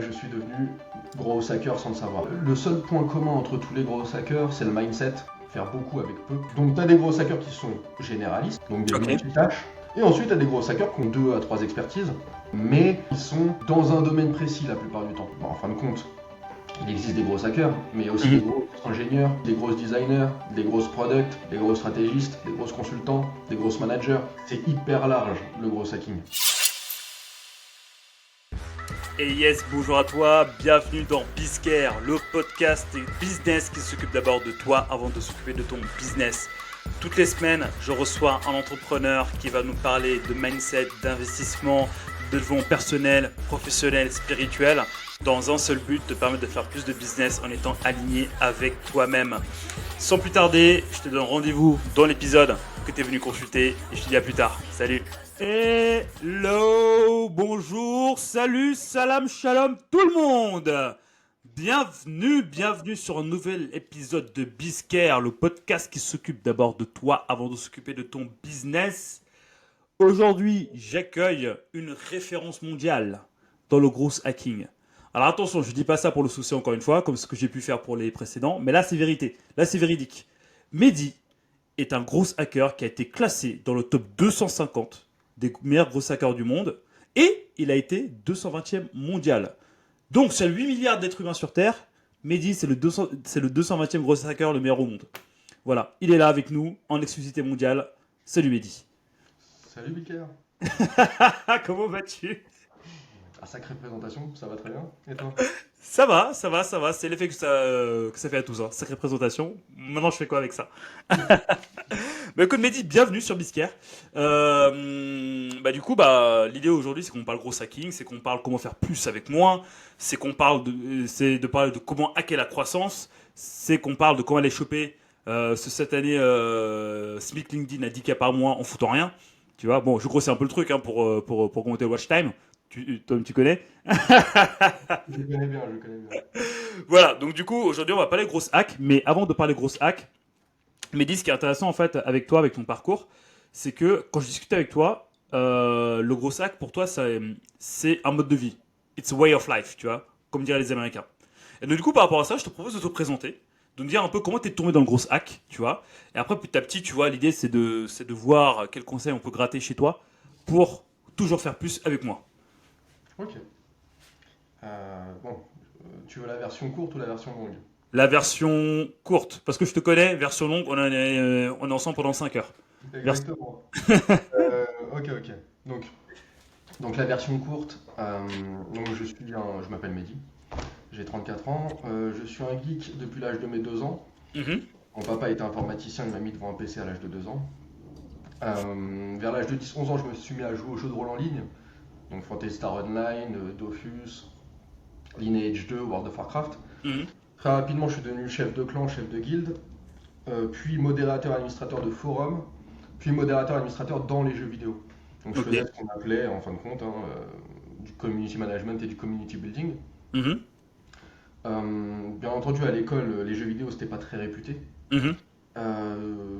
Je suis devenu gros hacker sans le savoir. Le seul point commun entre tous les gros hackers, c'est le mindset, faire beaucoup avec peu. Donc tu as des gros hackers qui sont généralistes, donc des multitâches, et ensuite tu as des gros hackers qui ont 2 à 3 expertises, mais ils sont dans un domaine précis la plupart du temps. Bon, en fin de compte, il existe des gros hackers, mais il y a aussi des gros ingénieurs, des gros designers, des grosses products, des gros stratégistes, des gros consultants, des gros managers. C'est hyper large le gros hacking. Et yes, bonjour à toi, bienvenue dans Bizcare, le podcast et business qui s'occupe d'abord de toi avant de s'occuper de ton business. Toutes les semaines, je reçois un entrepreneur qui va nous parler de mindset, d'investissement, de développement personnel, professionnel, spirituel, dans un seul but, te permettre de faire plus de business en étant aligné avec toi-même. Sans plus tarder, je te donne rendez-vous dans l'épisode que tu es venu consulter et je te dis à plus tard. Salut! Hello, bonjour, salut, salam, shalom tout le monde. Bienvenue sur un nouvel épisode de Bizcare, le podcast qui s'occupe d'abord de toi avant de s'occuper de ton business. Aujourd'hui, j'accueille une référence mondiale dans le gros hacking. Alors attention, je dis pas ça pour le souci encore une fois, comme ce que j'ai pu faire pour les précédents, mais là c'est vérité, là c'est véridique. Mehdi est un gros hacker qui a été classé dans le top 250 des meilleurs gros hackers du monde et il a été 220e mondial. Donc, sur 8 milliards d'êtres humains sur Terre, Mehdi, c'est le 220e gros hacker, le meilleur au monde. Voilà, il est là avec nous en exclusivité mondiale. Salut Mehdi. Salut Biker. Comment vas-tu? Sacrée présentation, ça va très bien. Et toi? Ça va. C'est l'effet que ça fait à tous. Hein. Sacrée présentation. Maintenant, je fais quoi avec ça? Bah écoute Mehdi, bienvenue sur Bizcare. Du coup, l'idée aujourd'hui, c'est qu'on parle gros hacking, c'est qu'on parle comment faire plus avec moins, c'est de parler de comment hacker la croissance, c'est qu'on parle de comment aller choper cette année SMIC LinkedIn à 10K par mois en foutant rien. Tu vois, bon, je grossis un peu le truc hein, pour augmenter le watch time. Tu connais? Je connais bien. Voilà, donc du coup, aujourd'hui, on va parler grosses hacks, mais avant de parler grosses hacks, Mehdi, ce qui est intéressant en fait avec toi, avec ton parcours, c'est que quand je discute avec toi, le gros hack pour toi, c'est un mode de vie. It's a way of life, tu vois, comme diraient les Américains. Et donc du coup, par rapport à ça, je te propose de te présenter, de me dire un peu comment t'es tombé dans le gros hack, tu vois. Et après, petit à petit, tu vois, l'idée c'est de voir quels conseils on peut gratter chez toi pour toujours faire plus avec moi. Ok. Tu veux la version courte ou la version longue? La version courte, parce que je te connais, version longue, on est ensemble pendant 5 heures. Version... Exactement. Ok. Donc la version courte, je m'appelle Mehdi, j'ai 34 ans, je suis un geek depuis l'âge de mes 2 ans. Mhm. Mon papa était informaticien, il m'a mis devant un PC à l'âge de 2 ans. Vers l'âge de 10-11 ans, je me suis mis à jouer aux jeux de rôle en ligne, donc Fantasy Star Online, Dofus, Lineage 2, World of Warcraft. Mhm. Très rapidement, je suis devenu chef de clan, chef de guilde, puis modérateur administrateur de forum, puis modérateur administrateur dans les jeux vidéo. Donc je Ok. faisais ce qu'on appelait, en fin de compte, du community management et du community building. Mhm. Bien entendu, à l'école, les jeux vidéo, c'était pas très réputé. Mhm.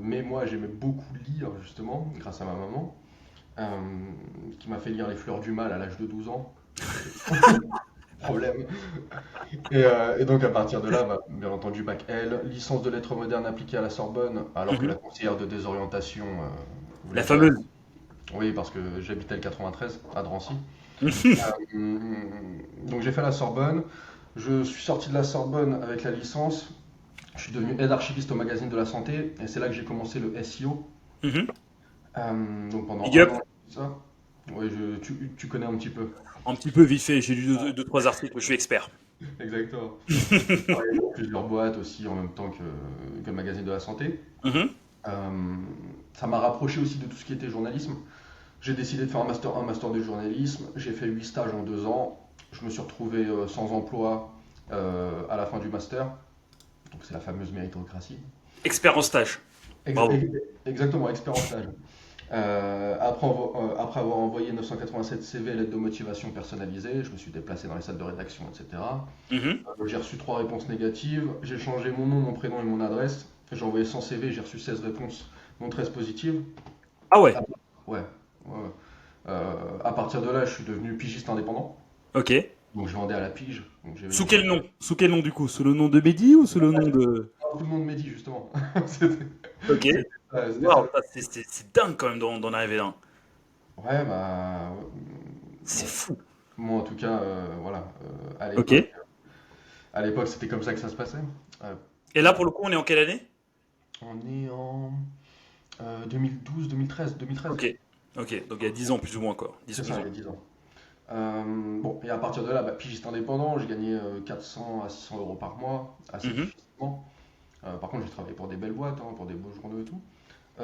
Mais moi, j'aimais beaucoup lire, justement, grâce à ma maman, euh, qui m'a fait lire Les Fleurs du Mal à l'âge de 12 ans. Problème. Et donc, à partir de là, bien entendu, bac L, licence de lettres modernes appliquée à la Sorbonne, alors que la Mhm. conseillère de désorientation La voulait pas. fameuse. Oui, parce que j'habitais le 93 à Drancy. Donc j'ai fait la Sorbonne. Je suis sorti de la Sorbonne avec la licence. Je suis devenu aide archiviste au magazine de la santé et c'est là que j'ai commencé le SEO. Mhm. Donc pendant Big un up. an, j'ai fait ça. Oui, tu connais un petit peu. Un petit peu vite fait, j'ai lu deux, trois articles, je suis expert. Exactement. J'ai travaillé dans plusieurs boîtes aussi en même temps que le magazine de la santé. Mhm. Euh, Ça m'a rapproché aussi de tout ce qui était journalisme. J'ai décidé de faire un master de journalisme. J'ai fait 8 stages en 2 ans. Je me suis retrouvé sans emploi à la fin du master. Donc c'est la fameuse méritocratie. Expert en stage. Ex- Bravo. ex- Exactement, expert en stage. Après avoir envoyé 987 CV et lettres de motivation personnalisées, je me suis déplacé dans les salles de rédaction, etc. Mhm. J'ai reçu 3 réponses négatives. J'ai changé mon nom, mon prénom et mon adresse. J'ai envoyé 100 CV, j'ai reçu 16 réponses, dont 13 positives. Ah ouais. Ah, ouais, ouais. À partir de là, je suis devenu pigiste indépendant. Ok. Donc je vendais à la pige. Donc j'avais Sous des quel nom? Sous quel nom du coup? Sous le nom de Mehdi ou sous le nom de... tout le monde m'a dit justement. C'était Ok. c'était ça. Waouh, c'est dingue quand même d'en arriver là. Ouais, bah, C'est bon, fou. moi en tout cas, voilà, Ok. à l'époque c'était comme ça que ça se passait. Euh, Et là, pour le coup, on est en quelle année? on est en 2012, 2013, 2013. Ok. Ok, donc il y a 10 ans plus ou moins quoi. C'est 10-11 ça, il ans. y a 10 ans. Bon, et à partir de là, bah, pigiste indépendant, j'ai gagné 400 à 600 euros par mois, assez Mhm. difficilement. Par contre, j'ai travaillé pour des belles boîtes, hein, pour des beaux journaux et tout.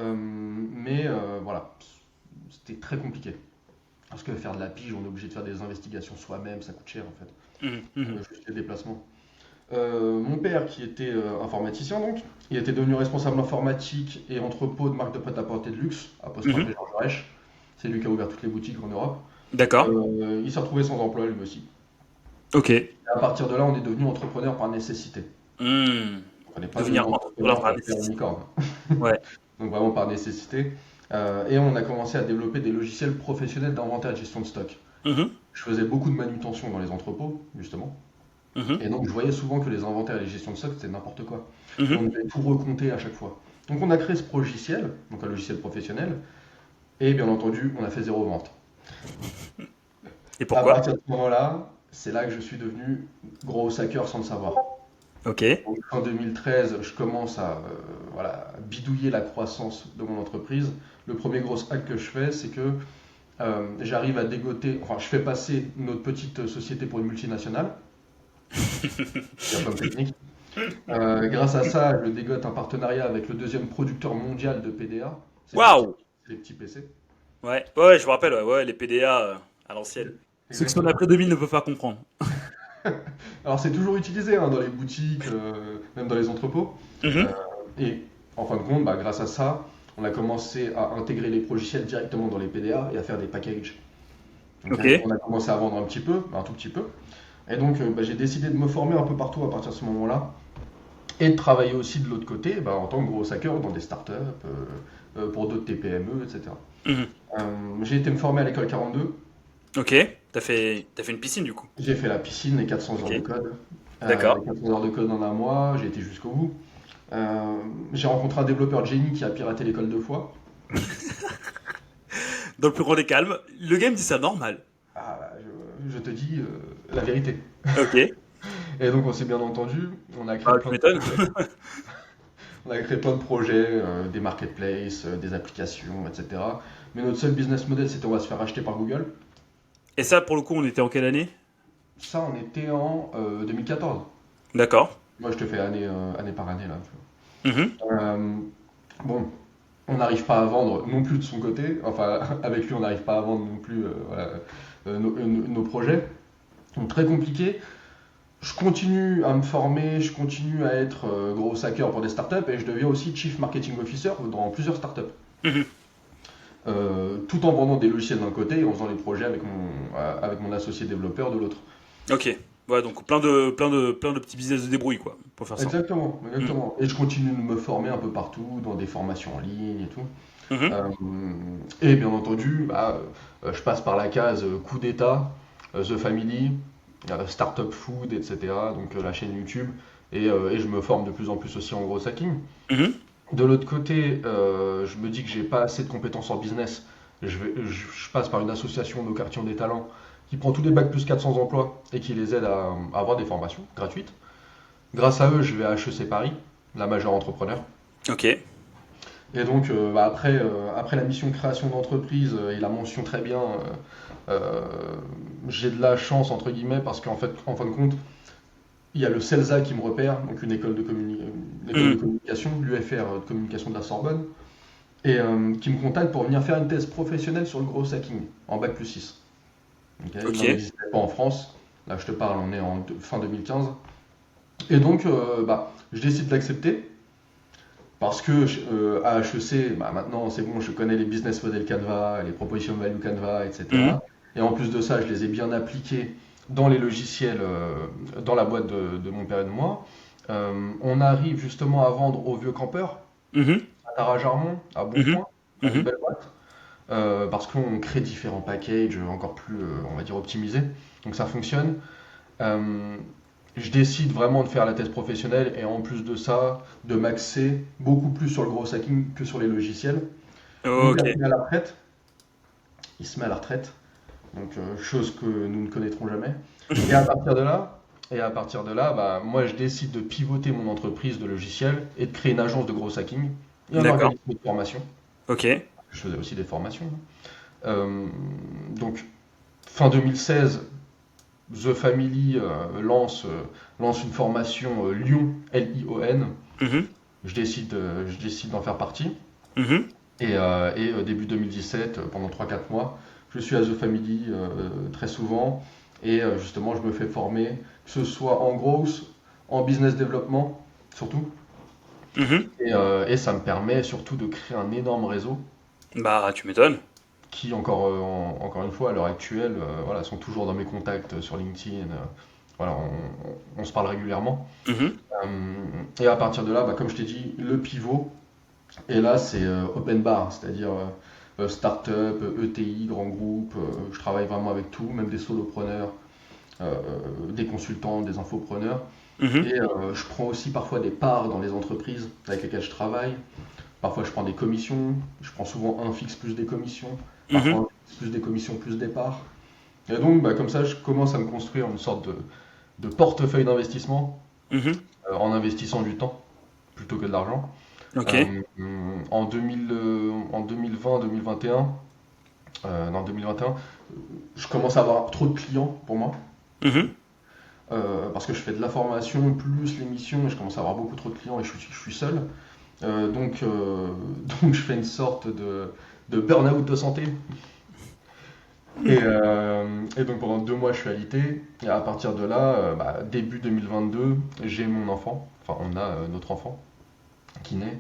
Mais voilà, c'était très compliqué. Parce que faire de la pige, on est obligé de faire des investigations soi-même, ça coûte cher en fait. Mhm. Mhm. Juste les déplacements. Mon père, qui était informaticien donc, il était devenu responsable informatique et entrepôt de marque de prêt-à-porter de luxe, apostrophe Mhm. et Georges Reich. C'est lui qui a ouvert toutes les boutiques en Europe. D'accord. Il s'est retrouvé sans emploi lui aussi. Ok. Et à partir de là, on est devenu entrepreneur par nécessité. Hmm. On n'est pas devenu Devenir entrepreneur entrepreneur par pour faire une nécessité. licorne. Ouais. Donc vraiment par nécessité. Et on a commencé à développer des logiciels professionnels d'inventaire et de gestion de stock. Mhm. Je faisais beaucoup de manutention dans les entrepôts, justement. Mhm. Et donc je voyais souvent que les inventaires et les gestions de stock, c'était n'importe quoi. Et on Mhm. devait tout recompter à chaque fois. Donc on a créé ce logiciel, donc un logiciel professionnel, et bien entendu, on a fait zéro vente. Et À pourquoi? partir de ce moment-là, c'est là que je suis devenu gros hacker sans le savoir. Ok. Donc, en 2013, je commence à voilà, bidouiller la croissance de mon entreprise. Le premier gros hack que je fais, c'est que j'arrive à dégoter, enfin, je fais passer notre petite société pour une multinationale. Il y a plein de techniques. Grâce à ça, je dégote un partenariat avec le deuxième producteur mondial de PDA. Waouh! C'est les petits PC. Ouais. Ouais, je me rappelle, ouais, ouais, les PDA à l'ancienne. Ceux qui sont Exactement. après 2000 ne peuvent pas comprendre. Alors c'est toujours utilisé hein, dans les boutiques, même dans les entrepôts. Euh, Mhm. et en fin de compte, bah, grâce à ça, on a commencé à intégrer les logiciels directement dans les PDA et à faire des packages. Ok. Ok. On a commencé à vendre un petit peu, un tout petit peu. Et donc bah, j'ai décidé de me former un peu partout à partir de ce moment-là. Et de travailler aussi de l'autre côté bah, en tant que gros hacker dans des startups, pour d'autres TPME, etc. Mhm. J'ai été me former à l'école 42. Ok. T'as fait une piscine du coup. J'ai fait la piscine, les 400 Ok. heures de code. D'accord. 400 heures de code en un mois, j'ai été jusqu'au bout. J'ai rencontré un développeur Jenny qui a piraté l'école 2 fois. Dans le plus grand des calmes, le game dit ça normal. Ah, bah, je te dis la vérité. Ok. Et donc on s'est bien entendu, on a créé Bah, tu plein de m'étonnes. projets. On a créé plein de projets, des marketplaces, des applications, etc. Mais notre seul business model, c'était on va se faire acheter par Google. Et ça, pour le coup, on était en quelle année? Ça, on était en 2014. D'accord. Moi, je te fais année par année là. Mhm. Euh, bon, on n'arrive pas à vendre non plus de son côté. Enfin, avec lui, on n'arrive pas à vendre non plus voilà, nos projets. Donc très compliqué. Je continue à me former, je continue à être gros hacker pour des startups et je deviens aussi Chief Marketing Officer dans plusieurs startups. Mhm. Tout en vendant des logiciels d'un côté et en faisant les projets avec mon associé développeur de l'autre. Ok. Ouais, donc plein de petits business de débrouille, quoi, pour faire ça. Exactement, Mhm. exactement. Et je continue de me former un peu partout, dans des formations en ligne et tout. Mhm. Euh, et bien entendu, bah, je passe par la case coup d'État, The Family, Startup Food, etc. Donc la chaîne YouTube. Et je me forme de plus en plus aussi en gros hacking. Mhm. De l'autre côté, je me dis que j'ai pas assez de compétences en business. Je passe par une association de quartiers des talents qui prend tous les bacs plus 400 emplois et qui les aide à avoir des formations gratuites. Grâce à eux, je vais à HEC Paris, la majeure entrepreneur. Ok. Et donc, bah, après la mission création d'entreprise et la mention très bien, j'ai de la chance, entre guillemets, parce qu'en fait, en fin de compte, il y a le CELSA qui me repère, donc une école de Mhm. communication, l'UFR de communication de la Sorbonne, et qui me contacte pour venir faire une thèse professionnelle sur le gros hacking, en bac plus 6. Ok, il Ok. n'en existait pas en France. Là, je te parle, on est en fin 2015. Et donc, bah, je décide d'accepter. Parce que à HEC, bah, maintenant c'est bon, je connais les business model Canva, les propositions value Canva, Mhm. etc. Et en plus de ça, je les ai bien appliqués dans les logiciels, dans la boîte de mon père et de moi. On arrive justement à vendre aux vieux campeurs, Mhm. à Tara Jarmon, à Mhm. Bonpoint, à des Mhm. belles boîtes, parce qu'on crée différents packages encore plus, on va dire, optimisés. Donc ça fonctionne. Je décide vraiment de faire la thèse professionnelle et en plus de ça, de m'axer beaucoup plus sur le gros hacking que sur les logiciels. Mon Ok. père se met à la retraite, il se met à la retraite, donc chose que nous ne connaîtrons jamais. Et à partir de là, bah, moi je décide de pivoter mon entreprise de logiciels et de créer une agence de gros hacking et un D'accord. organisme de formation. Ok. Je faisais aussi des formations, hein. Donc fin 2016, The Family lance une formation Lyon, Lion. Mhm. Je décide d'en faire partie. Mhm. Début 2017, pendant 3 4 mois, je suis à The Family très souvent. Justement, je me fais former, que ce soit en growth, en business développement, surtout. Mhm. Et ça me permet surtout de créer un énorme réseau Bah, tu m'étonnes. qui, encore une fois, à l'heure actuelle, voilà, sont toujours dans mes contacts sur LinkedIn. Voilà, on se parle régulièrement. Mhm. Et à partir de là, bah, comme je t'ai dit, le pivot. Et là, c'est open bar, c'est-à-dire start-up, ETI, grand groupe. Je travaille vraiment avec tout, même des solopreneurs, des consultants, des infopreneurs. Mhm. Je prends aussi parfois des parts dans les entreprises avec lesquelles je travaille. Parfois, je prends des commissions. Je prends souvent un fixe plus des commissions. Parfois, Mhm. un fixe plus des commissions plus des parts. Et donc, bah, comme ça, je commence à me construire une sorte de portefeuille d'investissement Mhm. en investissant du temps plutôt que de l'argent. Ok. En 2020-2021, non 2021, je commence à avoir trop de clients pour moi. Mhm. Parce que je fais de la formation plus l'émission et je commence à avoir beaucoup trop de clients et je suis seul. Donc je fais une sorte de burn-out de santé. Et donc pendant 2 mois je suis alité. Et à partir de là, bah, début 2022, j'ai mon enfant. Enfin on a notre enfant qui naît.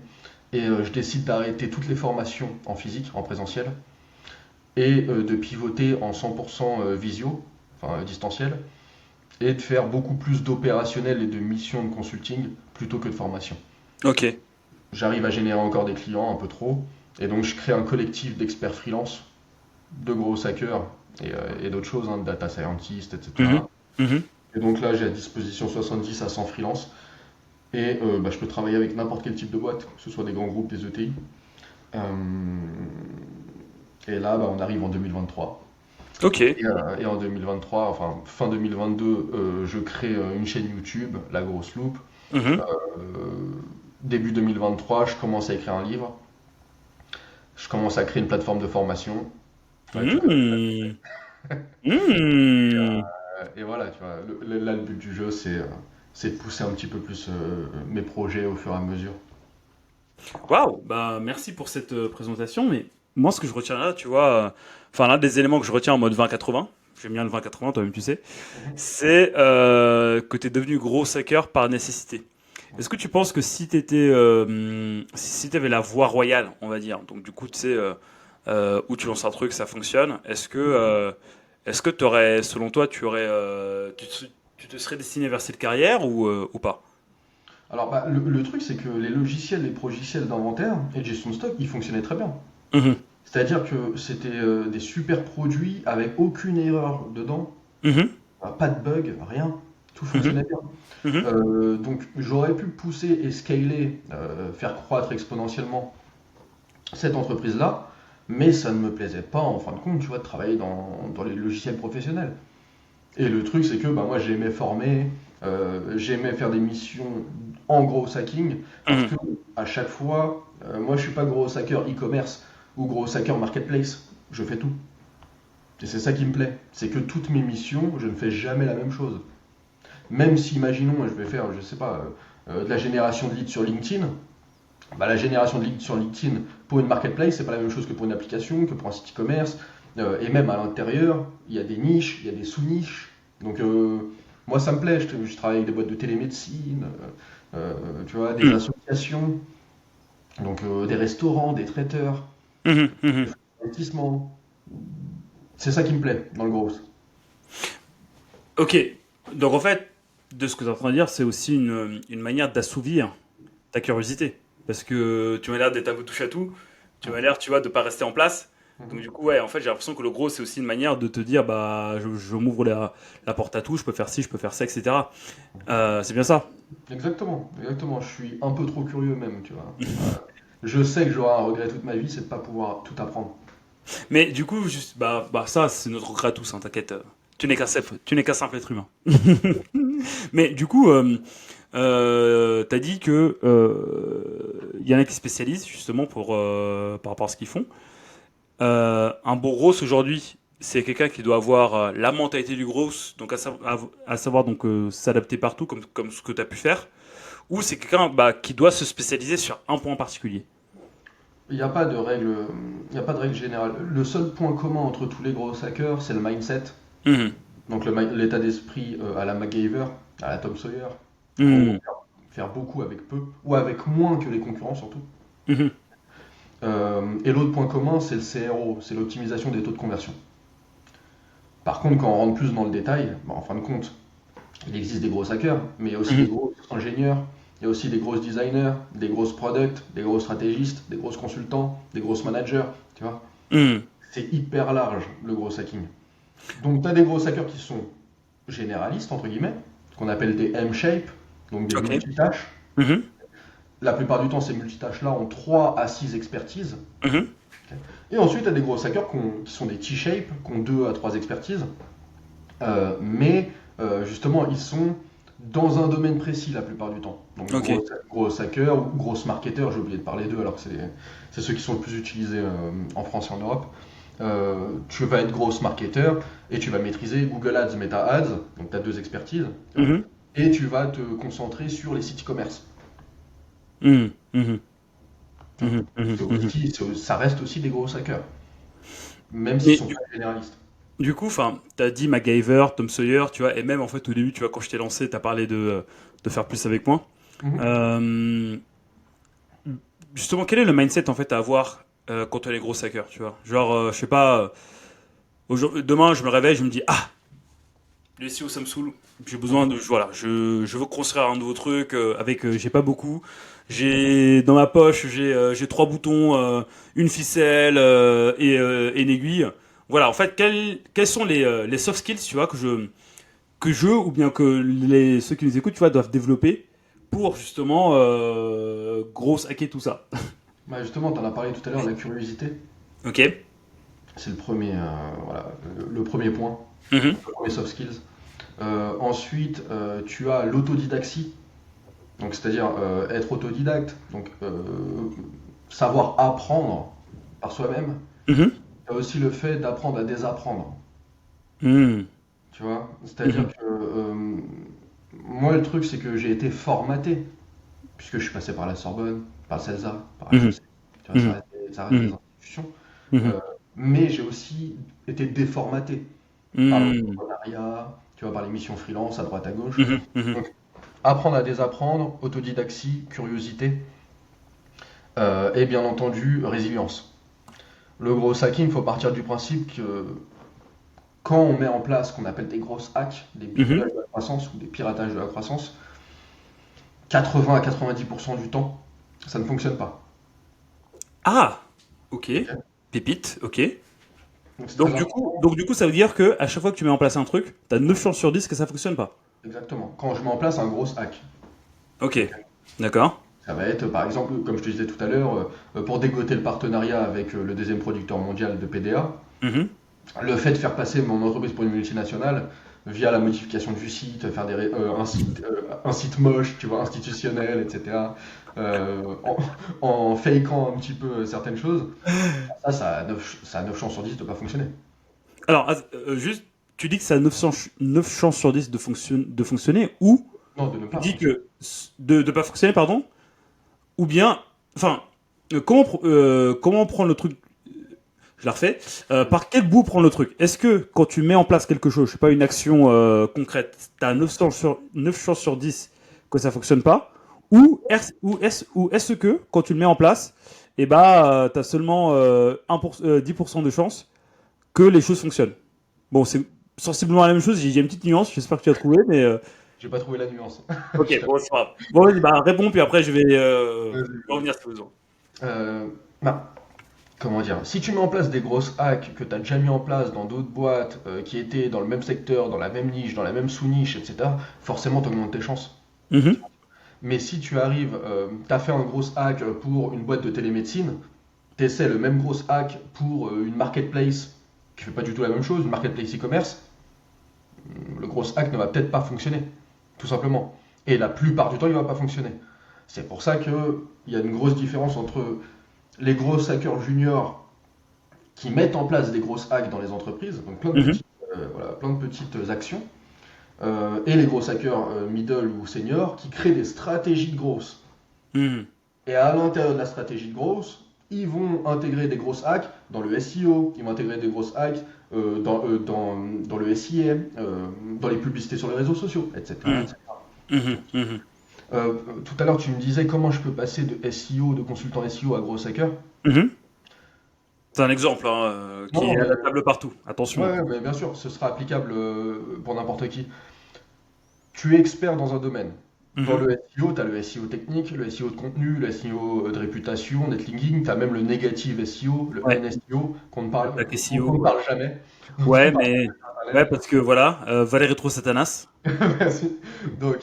Je décide d'arrêter toutes les formations en physique, en présentiel, et de pivoter en 100% visio, enfin distanciel, et de faire beaucoup plus d'opérationnel et de missions de consulting plutôt que de formation. Ok. J'arrive à générer encore des clients, un peu trop, et donc je crée un collectif d'experts freelance, de gros hackers et d'autres choses, hein, de data scientists, Mhm. etc. Mhm. Et donc là, j'ai à disposition 70 à 100 freelance, et bah, je peux travailler avec n'importe quel type de boîte, que ce soit des grands groupes, des ETI. Euh, et là, bah, on arrive en 2023. Ok. Et en 2023, enfin fin 2022, je crée une chaîne YouTube, La Grosse Loupe. Euh, Mhm. Début 2023, je commence à écrire un livre. Je commence à créer une plateforme de formation. Ouais, tu connais. Mhm. Mhm. Et voilà, tu vois, là, le but du jeu, c'est de pousser un petit peu plus mes projets au fur et à mesure. Waouh, bah merci pour cette présentation. Mais moi, ce que je retiens là, tu vois, enfin l'un des éléments que je retiens en mode 20-80, j'aime bien le 20-80, toi-même tu sais, Mhm. c'est que tu es devenu gros hacker par nécessité. Est-ce que tu penses que si t'étais, si t'avais la voie royale, on va dire, donc du coup tu sais où tu lances un truc, ça fonctionne, est-ce que t'aurais, selon toi, tu te serais destiné vers cette carrière ou pas? Alors, bah, le truc, c'est que les logiciels, les progiciels d'inventaire et de gestion de stock, ils fonctionnaient très bien. Mhm. C'est-à-dire que c'était des super produits avec aucune erreur dedans, Mhm. pas de bug, rien. Tout Mhm. fonctionnait bien. Mhm. Donc j'aurais pu pousser et scaler, faire croître exponentiellement cette entreprise-là, mais ça ne me plaisait pas en fin de compte, tu vois, de travailler dans les logiciels professionnels. Et le truc, c'est que bah, moi j'aimais former, j'aimais faire des missions en gros hacking, parce Mhm. que à chaque fois, moi je suis pas gros hacker e-commerce ou gros hacker marketplace, je fais tout. Et c'est ça qui me plaît, c'est que toutes mes missions, je ne fais jamais la même chose. Même si, imaginons, je vais faire, je sais pas, de la génération de leads sur LinkedIn, bah, la génération de leads sur LinkedIn pour une marketplace, c'est pas la même chose que pour une application, que pour un site e-commerce. Et même à l'intérieur, il y a des niches, il y a des sous-niches. Donc, moi, ça me plaît. Je travaille avec des boîtes de télémédecine, tu vois, des Mhm. associations, donc des restaurants, des traiteurs, Mhm. des Mhm. fonds d'investissement. C'est ça qui me plaît dans le gros. Ok, donc en fait, de ce que tu es en train de dire, c'est aussi une manière d'assouvir ta curiosité. Parce que tu m'as l'air d'être un peu touche à tout, tu m'as l'air, tu vois, de pas rester en place. Donc du coup, ouais, en fait, j'ai l'impression que le gros, c'est aussi une manière de te dire, bah, je m'ouvre la porte à tout, je peux faire ci, je peux faire ça, etc. C'est bien ça. Exactement, exactement. Je suis un peu trop curieux même, tu vois. Je sais que j'aurai un regret toute ma vie, c'est de pas pouvoir tout apprendre. Mais du coup, juste, bah ça, c'est notre regret à tous, hein, t'inquiète. Tu n'es qu'un simple être humain. Mais du coup, t'as dit que il y en a qui spécialisent justement par rapport à ce qu'ils font. Un bon gross aujourd'hui, c'est quelqu'un qui doit avoir la mentalité du gross, donc à savoir donc s'adapter partout comme ce que tu as pu faire, ou c'est quelqu'un bah, qui doit se spécialiser sur un point particulier. Il n'y a pas de règle, il y a pas de règle générale. Le seul point commun entre tous les gros hackers, c'est le mindset. Mhm. Donc l'état d'esprit à la MacGyver, à la Tom Sawyer. En gros, Mhm. faire beaucoup avec peu, ou avec moins que les concurrents surtout. Mhm. Et l'autre point commun, c'est le CRO, c'est l'optimisation des taux de conversion. Par contre, quand on rentre plus dans le détail, bah, en fin de compte, il existe des gros hackers, mais il y a aussi des Mhm. gros ingénieurs, il y a aussi des grosses designers, des grosses products, des gros stratégistes, des grosses consultants, des grosses managers, tu vois. Mhm. C'est hyper large, le gros hacking. Donc, tu as des gros hackers qui sont généralistes, entre guillemets, qu'on appelle des M-shape, donc des Ok. multitâches. Mhm. La plupart du temps, ces multitâches-là ont 3 à 6 expertises. Mhm. Et ensuite, tu as des gros hackers qui sont des T-shape, qui ont 2 à 3 expertises. Mais justement, ils sont dans un domaine précis la plupart du temps. Donc Ok. gros hackers ou gros marketeurs, j'ai oublié de parler d'eux alors que c'est ceux qui sont le plus utilisés en France et en Europe. Tu vas être gros marketeur et tu vas maîtriser Google Ads, Meta Ads, donc tu as 2 expertises, tu vois, Mhm. et tu vas te concentrer sur les sites e-commerce. Mhm. Mhm. Tu vois. Mhm. Mhm. Mhm. Ça reste aussi des gros hackers, même s'ils Mais sont pas généralistes. du coup, enfin, t'as dit MacGyver, Tom Sawyer, tu vois, et même en fait au début, tu vois, quand je t'ai lancé, t'as parlé de faire plus avec moi. Mhm. Euh, Justement, quel est le mindset en fait à avoir quand on est gros hacker, tu vois? Genre, je sais pas, demain je me réveille, je me dis ah, le SEO ça me saoule, j'ai besoin Mhm. de, voilà, je veux construire un nouveau truc avec, j'ai pas beaucoup, j'ai dans ma poche j'ai trois boutons, une ficelle et une aiguille. Voilà, en fait, quels sont les soft skills, tu vois, que je ou bien que ceux qui nous écoutent, tu vois, doivent développer pour justement grosse hacker tout ça. Bah justement, tu en as parlé tout à l'heure, la curiosité. Ok. C'est le premier, voilà, le premier point, Mhm. le premier soft skills. Ensuite, tu as l'autodidaxie, donc c'est-à-dire être autodidacte, donc savoir apprendre par soi-même. Mhm. Tu as aussi le fait d'apprendre à désapprendre, Mhm. tu vois. C'est-à-dire Mhm. que moi, le truc, c'est que j'ai été formaté, puisque je suis passé par la Sorbonne, par le CELSA, par Mhm. HEC. Tu vois, Mhm. ça reste des Mhm. institutions. Mhm. Euh, mais j'ai aussi été déformaté par Mhm. l'entrepreneuriat, tu vois, par les missions freelance à droite à gauche. Mhm. Mhm. Donc, apprendre à désapprendre, autodidaxie, curiosité, et bien entendu, résilience. Le gros hacking, il faut partir du principe que quand on met en place ce qu'on appelle des grosses hacks, des Mhm. piratage de la croissance ou des piratages de la croissance, 80 à 90% du temps, ça ne fonctionne pas. Ah, ok. Ok. Pépite, ok. Donc c'est très Donc du coup, ça veut dire que à chaque fois que tu mets en place un truc, t'as 9 chances sur 10 que ça fonctionne pas. exactement. Quand je mets en place un gros hack, Ok. ok. D'accord. Ça va être, par exemple, comme je te disais tout à l'heure, pour dégoter le partenariat avec le deuxième producteur mondial de PDA, Mhm. le fait de faire passer mon entreprise pour une multinationale via la modification du site, faire un site moche, tu vois, institutionnel, etc., en fakeant un petit peu certaines choses, ça a 9 chances sur 10 de ne pas fonctionner. Alors, juste, tu dis que ça a 9 chances sur 10 de fonctionner, ou Non, de ne tu pas dis fonctionner. que de pas fonctionner, pardon, ou bien, enfin, comment prendre le truc. Je la refais. Par quel bout prendre le truc? Est-ce que quand tu mets en place quelque chose, je sais pas, une action concrète, tu as 9 chances sur 10 que ça fonctionne pas? Ou est-ce que quand tu le mets en place, tu as seulement 10% de chances que les choses fonctionnent? Bon, c'est sensiblement la même chose, j'ai une petite nuance, j'espère que tu as trouvé, mais. J'ai pas trouvé la nuance. Ok, Je bon, c'est pas grave. Bon, vas-y, bah, réponds, puis après je vais t'avoue. revenir si besoin. Euh, bah, comment dire, si tu mets en place des grosses hacks que tu as déjà mis en place dans d'autres boîtes qui étaient dans le même secteur, dans la même niche, dans la même sous-niche, etc., forcément, tu augmentes tes chances. Mhm. Mais si tu arrives, tu as fait un gros hack pour une boîte de télémédecine, tu essaies le même gros hack pour une marketplace qui fait pas du tout la même chose, une marketplace e-commerce, le gros hack ne va peut-être pas fonctionner, tout simplement. Et la plupart du temps, il ne va pas fonctionner. C'est pour ça qu'il y a une grosse différence entre les gros hackers juniors qui mettent en place des grosses hacks dans les entreprises, donc Mhm. plein de petites actions, et les gros hackers middle ou seniors qui créent des stratégies de grosses. Mhm. Et à l'intérieur de la stratégie de grosses, ils vont intégrer des grosses hacks dans le SEO, ils vont intégrer des grosses hacks dans le SIA, dans les publicités sur les réseaux sociaux, etc. Mhm. etc. Mhm. Mhm. Tout à l'heure, tu me disais comment je peux passer de SEO, de consultant SEO à gros hacker. Mhm. C'est un exemple Non, qui non, est mais, adaptable partout. Attention. ouais, mais bien sûr, ce sera applicable pour n'importe qui. Tu es expert dans un domaine. Dans Mhm. le SEO, tu as le SEO technique, le SEO de contenu, le SEO de réputation, netlinking, tu as même le negative SEO, le Ouais. NSEO, qu'on ne parle, Attaque dont on SEO. ne Ouais. parle jamais. Dont on Ouais, parle mais jamais sur ouais, Internet. parce que voilà, Valet Rétro Satanas. Merci. Donc,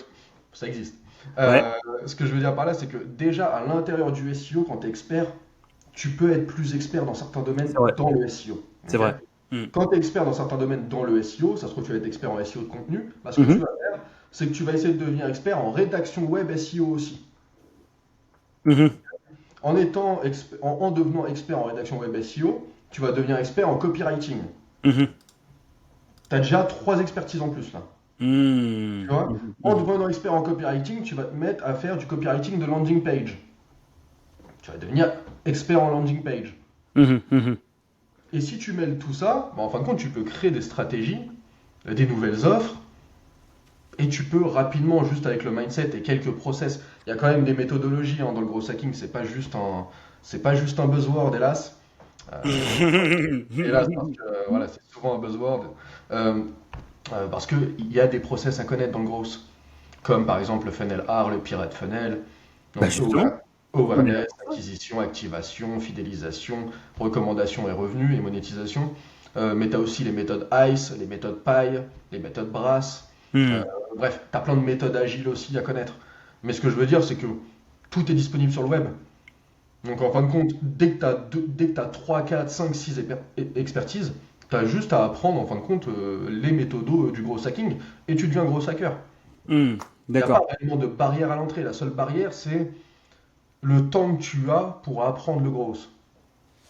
ça existe. Ouais, Euh, Ce que je veux dire par là, c'est que déjà à l'intérieur du SEO, quand tu es expert, tu peux être plus expert dans certains domaines c'est vrai. dans le SEO. C'est Ok. vrai. Mhm. Quand tu es expert dans certains domaines dans le SEO, ça se trouve tu vas être expert en SEO de contenu, bah, ce que tu Mhm. vas faire, c'est que tu vas essayer de devenir expert en rédaction web SEO aussi. Mhm. En devenant expert en rédaction web SEO, tu vas devenir expert en copywriting. Mhm. Tu as déjà trois expertises en plus là. Tu Mhm. vois? Mhm. En Mhm. devenant expert en copywriting, tu vas te mettre à faire du copywriting de landing page. Tu vas devenir expert en landing page. Mhm. Mhm. Et si tu mêles tout ça, bah, en fin de compte, tu peux créer des stratégies, des nouvelles offres, et tu peux rapidement, juste avec le mindset et quelques process, il y a quand même des méthodologies dans le gros hacking, c'est pas juste un buzzword, hélas. Hélas, parce que voilà, c'est souvent un buzzword. Euh, Parce qu'il y a des process à connaître dans le gros, comme par exemple le funnel R, le pirate funnel, Bah donc justement, on est là awareness, pour ça. acquisition, activation, fidélisation, recommandation et revenus et monétisation. Mais tu as aussi les méthodes ICE, les méthodes PI, les méthodes BRASS. Euh, Mhm. Bref, tu as plein de méthodes agiles aussi à connaître. Mais ce que je veux dire, c'est que tout est disponible sur le web. Donc en fin de compte, dès que tu as 3, 4, 5, 6 expertises, tu as juste à apprendre en fin de compte les méthodos du gros hacking et tu deviens gros hacker. Mhm. Il n'y a pas D'accord. réellement de barrière à l'entrée. La seule barrière, c'est le temps que tu as pour apprendre le gros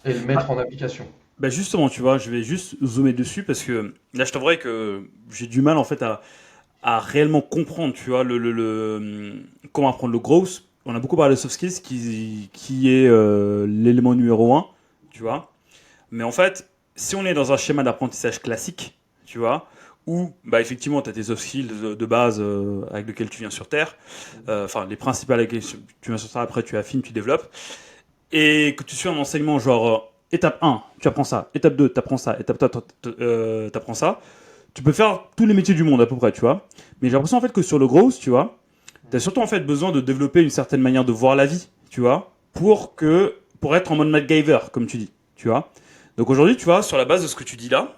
et le mettre en application. Bah justement, tu vois, je vais juste zoomer dessus parce que là, je t'avouerais que j'ai du mal en fait à réellement comprendre, tu vois, comment apprendre le growth. On a beaucoup parlé de soft skills qui est l'élément numéro un, tu vois. Mais en fait, si on est dans un schéma d'apprentissage classique, tu vois, où bah, effectivement tu as tes soft skills de base avec lesquels tu viens sur Terre, enfin les principales avec lesquelles tu viens sur Terre, après tu affines, tu développes, et que tu suis un enseignement genre étape 1, tu apprends ça, étape 2, tu apprends ça, étape 3, tu apprends ça, tu peux faire tous les métiers du monde à peu près, tu vois. Mais j'ai l'impression en fait que sur le growth, tu vois, tu as surtout en fait besoin de développer une certaine manière de voir la vie, tu vois, pour être en mode MacGyver, comme tu dis, tu vois. Donc aujourd'hui, tu vois, sur la base de ce que tu dis là,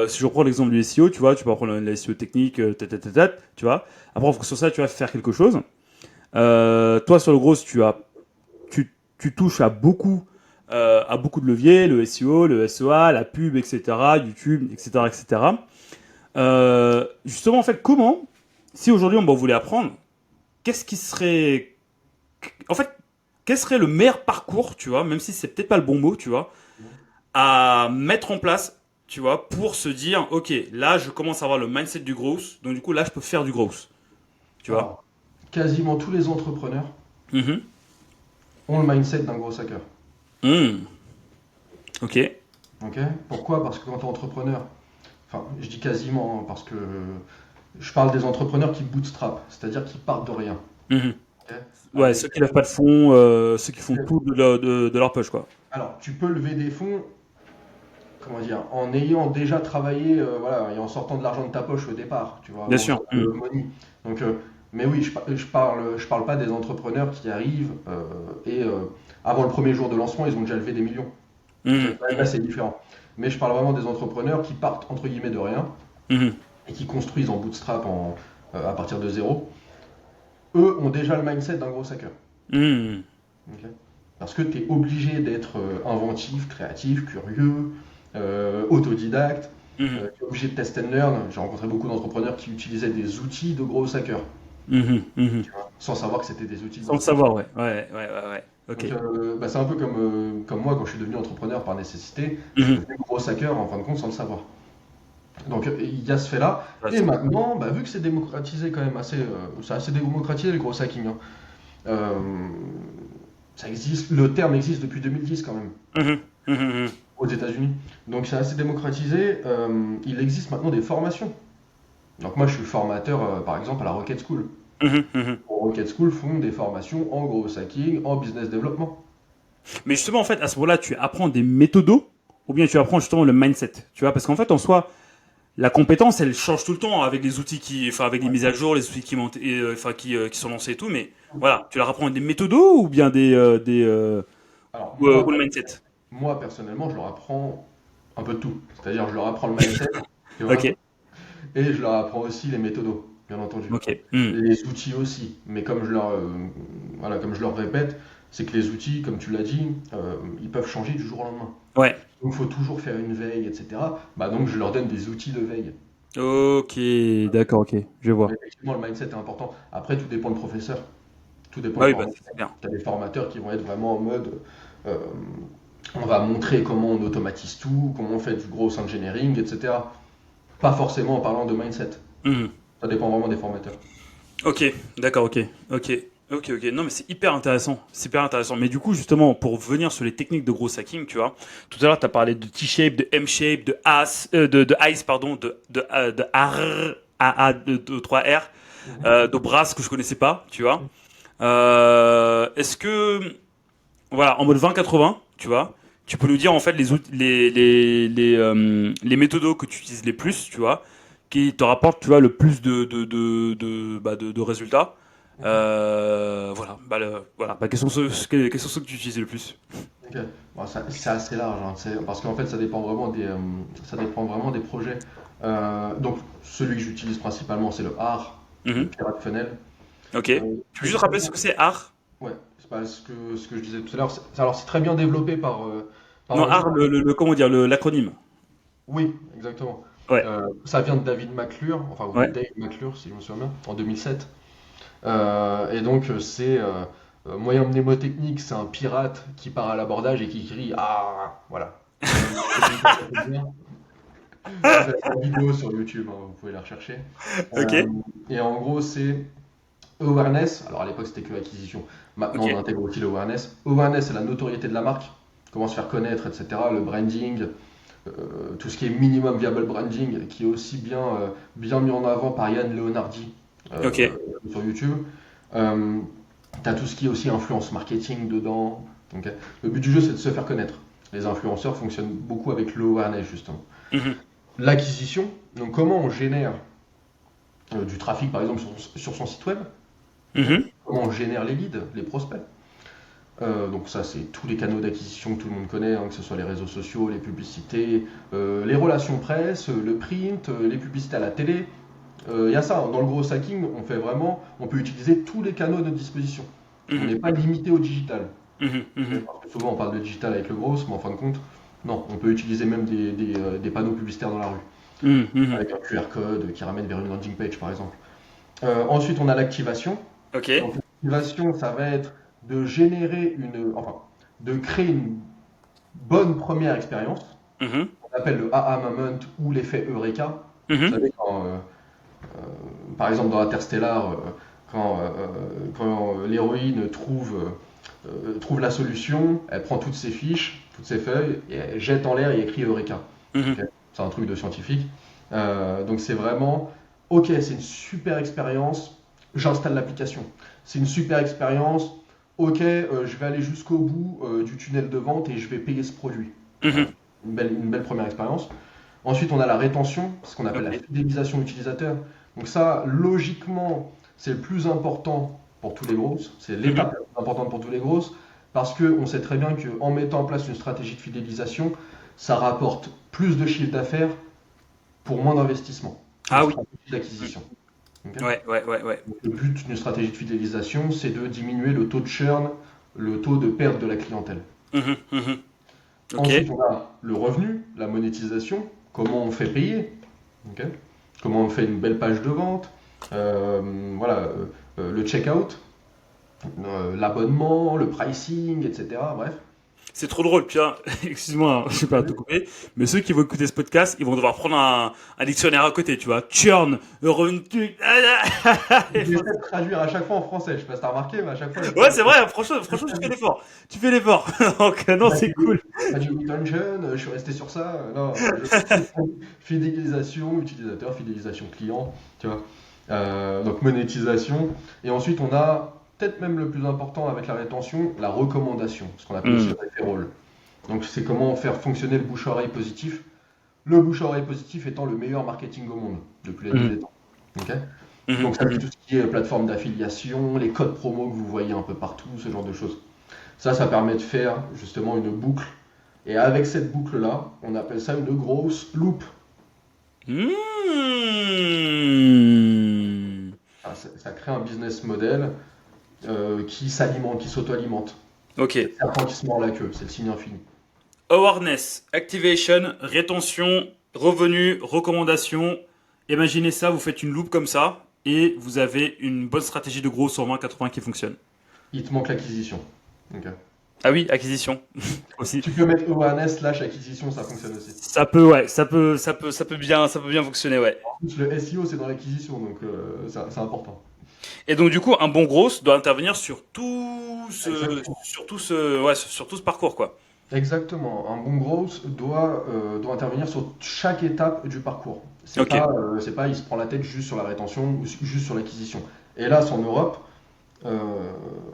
si je reprends l'exemple du SEO, tu vois, tu peux apprendre la SEO technique, tu vois. Après, en fonction de ça, tu vas faire quelque chose. Toi, sur le gros, tu touches à beaucoup de leviers, le SEO, le SEA, la pub, etc., YouTube, etc., etc. Justement, en fait, comment, si aujourd'hui on voulait apprendre, qu'est-ce qui serait, en fait, quel serait le meilleur parcours, tu vois, même si c'est peut-être pas le bon mot, tu vois, à mettre en place, tu vois, pour se dire, ok, là, je commence à avoir le mindset du growth, donc du coup, là, je peux faire du growth, tu vois. Alors, quasiment tous les entrepreneurs Mhm. ont le mindset d'un gros hacker. Mhm. Ok. Ok. Pourquoi? Parce que quand tu es entrepreneur, enfin, je dis quasiment parce que je parle des entrepreneurs qui bootstrap, c'est-à-dire qui partent de rien. Mhm. Ok. Ouais, Avec- ceux qui lèvent pas de fonds, ceux qui font tout de leur poche, quoi. Alors, tu peux lever des fonds, comment dire, en ayant déjà travaillé, voilà, et en sortant de l'argent de ta poche au départ, tu vois, Bien gros sûr. Mhm. money. Donc, Mais oui, je parle pas des entrepreneurs qui arrivent avant le premier jour de lancement, ils ont déjà levé des millions. Mhm. Là, c'est différent. Mais je parle vraiment des entrepreneurs qui partent entre guillemets de rien Mhm. et qui construisent en bootstrap à partir de zéro. Eux ont déjà le mindset d'un gros hacker. Mhm. Ok. Parce que tu es obligé d'être inventif, créatif, curieux, autodidacte. Mhm. Tu es obligé de test and learn. J'ai rencontré beaucoup d'entrepreneurs qui utilisaient des outils de gros hackers, Mhm. Mhm. sans savoir que c'était des outils de Sans le gros hackers. savoir, ouais. Ouais, ouais, ouais, ouais. Donc, Ok. bah, c'est un peu comme moi quand je suis devenu entrepreneur par nécessité, je suis Mhm. devenu gros hacker en fin de compte sans le savoir. Donc il y a ce fait-là. Et Intéressant. maintenant, bah, vu que c'est démocratisé quand même c'est assez démocratisé le gros hacking, hein. Euh, Ça existe, le terme existe depuis 2010 quand même Mhm. Mhm. aux États-Unis. Donc c'est assez démocratisé. Il existe maintenant des formations. Donc moi je suis formateur par exemple à la Rocket School. Mhm. Mhm. Rocket School font des formations en gros hacking, en business développement. Mais justement, en fait, à ce moment-là, tu apprends des méthodos ou bien tu apprends justement le mindset. Tu vois, parce qu'en fait, en soi, la compétence, elle change tout le temps avec les outils avec les mises à jour, les outils qui montent, qui sont lancés et tout. Mais voilà, tu leur apprends des méthodos ou bien Alors ou le mindset. moi personnellement je leur apprends un peu de tout. C'est-à-dire je leur apprends le mindset, tu vois, Ok, et je leur apprends aussi les méthodos, bien entendu. ok. Hmm. Les outils aussi. Mais voilà, comme je leur répète, c'est que les outils, comme tu l'as dit, ils peuvent changer du jour au lendemain. Ouais. Donc il faut toujours faire une veille, etc. Bah, donc je leur donne des outils de veille. Ok, d'accord, ok, je Mais vois. effectivement, le mindset est important. Après, tout dépend du professeur. Tout dépend Bah du oui, bah formateur. c'est bien. Tu as des formateurs qui vont être vraiment en mode euh, on va montrer comment on automatise tout, comment on fait du gros engineering, etc. Pas forcément en parlant de mindset. Hmm. Ça dépend vraiment des formateurs. Ok, d'accord, ok, ok, ok, ok. Non, mais c'est hyper intéressant, c'est hyper intéressant. Mais du coup, justement, pour venir sur les techniques de gros hacking, tu vois, tout à l'heure, tu as parlé de T-shape, de M-shape, de ICE, pardon, de R, AA, de 3R, Mhm. de Brass que je connaissais pas, tu vois. Est-ce que, voilà, en mode 20-80, tu vois, tu peux nous dire en fait les méthodos que tu utilises les plus, tu vois, qui te rapportent, tu vois, le plus de résultats. Voilà, quels sont ceux que tu utilises le plus? Ok. Bon, c'est assez large, hein, parce qu'en fait, ça dépend vraiment des projets. Donc, celui que j'utilise principalement, c'est le R, le Mhm. Pirate Funnel. Ok. Tu peux C'est juste très rappeler bien. ce que c'est art? Ouais, c'est pas ce que je disais tout à l'heure. Alors, c'est très bien développé par Non, un art, joueur. comment dire, l'acronyme. Oui, exactement. Ouais, Ça vient de David McClure, enfin, ou de ouais. Dave McClure, si je me souviens bien, en 2007. Et donc, c'est moyen mnémotechnique, c'est un pirate qui part à l'abordage et qui crie Ah, voilà. Moyen mnémotechnique, ça fait bien. Vous avez la vidéo sur YouTube, hein, vous pouvez la rechercher. Ok, Euh, et en gros, c'est awareness. Alors à l'époque, c'était que l'acquisition. Maintenant, ok. on intègre aussi le awareness. Awareness, c'est la notoriété de la marque, comment se faire connaître, etc. Le branding, tout ce qui est minimum viable branding, qui est aussi bien mis en avant par Yann Leonardi Ok. sur YouTube. Euh, T'as tout ce qui est aussi influence marketing dedans. Donc, le but du jeu, c'est de se faire connaître. Les influenceurs fonctionnent beaucoup avec le awareness, justement. Mhm. L'acquisition, donc comment on génère du trafic par exemple sur son site web, ok. Mhm. Comment on génère les leads, les prospects. Donc ça c'est tous les canaux d'acquisition que tout le monde connaît, hein, que ce soit les réseaux sociaux, les publicités, les relations presse, le print, les publicités à la télé. Il y a ça, hein. Dans le gros hacking, on peut utiliser tous les canaux à notre disposition. On Mhm. n'est pas limité au digital. Mhm. Mhm. Parce que souvent on parle de digital avec le gros, mais en fin de compte, non, on peut utiliser même des panneaux publicitaires dans la rue Mhm. Mhm. avec un QR code qui ramène vers une landing page par exemple. Ensuite, on a l'activation. Ok. Donc, l'activation, ça va être de de créer une bonne première expérience. Mhm. On appelle le AA moment ou l'effet Eureka. Vous Mhm. savez, par exemple, dans Interstellar, quand l'héroïne trouve la solution, elle prend toutes ses fiches, toutes ses feuilles, et elle jette en l'air et écrit Eureka. Mhm. Ok. C'est un truc de scientifique. Donc c'est vraiment, ok, c'est une super expérience, j'installe l'application. C'est une super expérience, ok, je vais aller jusqu'au bout du tunnel de vente et je vais payer ce produit. Voilà. Mhm. Une belle première expérience. Ensuite, on a la rétention, ce qu'on appelle la Ok. fidélisation utilisateur. Donc ça, logiquement, c'est le plus important pour tous les grosses, c'est l'étape la plus importante pour tous les grosses, parce qu'on sait très bien qu'en mettant en place une stratégie de fidélisation, ça rapporte plus de chiffre d'affaires pour moins d'investissement. Ah oui. Stratégie d'acquisition. Okay. Ouais. Donc, le but d'une stratégie de fidélisation, c'est de diminuer le taux de churn, le taux de perte de la clientèle. Okay. Ensuite, on a le revenu, la monétisation, comment on fait payer, okay, comment on fait une belle page de vente, le checkout, l'abonnement, le pricing, etc. Bref. C'est trop drôle, Pierre. Excuse-moi, je sais pas tout couper, mais ceux qui vont écouter ce podcast, ils vont devoir prendre un dictionnaire à côté, tu vois. Churn, revenu. J'essaie de traduire à chaque fois en français. Je sais pas si t'as remarqué, mais à chaque fois. Ouais, c'est vrai. Franchement, tu fais l'effort. Tu fais l'effort. Donc non, c'est cool. Retention, je suis resté sur ça. Non, fidélisation utilisateur, fidélisation client, tu vois. Donc monétisation. Et ensuite, on a peut-être même le plus important avec la rétention, la recommandation, ce qu'on appelle aussi le referral. Donc c'est comment faire fonctionner le bouche-oreille positif. Le bouche-oreille positif étant le meilleur marketing au monde depuis la nuit des temps. Okay. Donc ça fait tout ce qui est plateforme d'affiliation, les codes promo que vous voyez un peu partout, ce genre de choses. Ça permet de faire justement une boucle. Et avec cette boucle-là, on appelle ça une grosse loupe. Ça crée un business model qui s'alimente, qui s'auto-alimente. Ok. C'est le serpent qui se mord la queue, c'est le signe infini. Awareness, activation, rétention, revenu, recommandation. Imaginez ça, vous faites une loupe comme ça et vous avez une bonne stratégie de gros sur 20-80 qui fonctionne. Il te manque l'acquisition. Okay. Ah oui, acquisition aussi. Tu peux mettre awareness / acquisition, ça fonctionne aussi. Ça peut bien fonctionner, ouais. En plus, le SEO c'est dans l'acquisition, donc c'est important. Et donc du coup, un bon growth doit intervenir sur tout ce parcours, quoi. Exactement. Un bon growth doit intervenir sur chaque étape du parcours. C'est pas il se prend la tête juste sur la rétention ou juste sur l'acquisition. Et là, en Europe,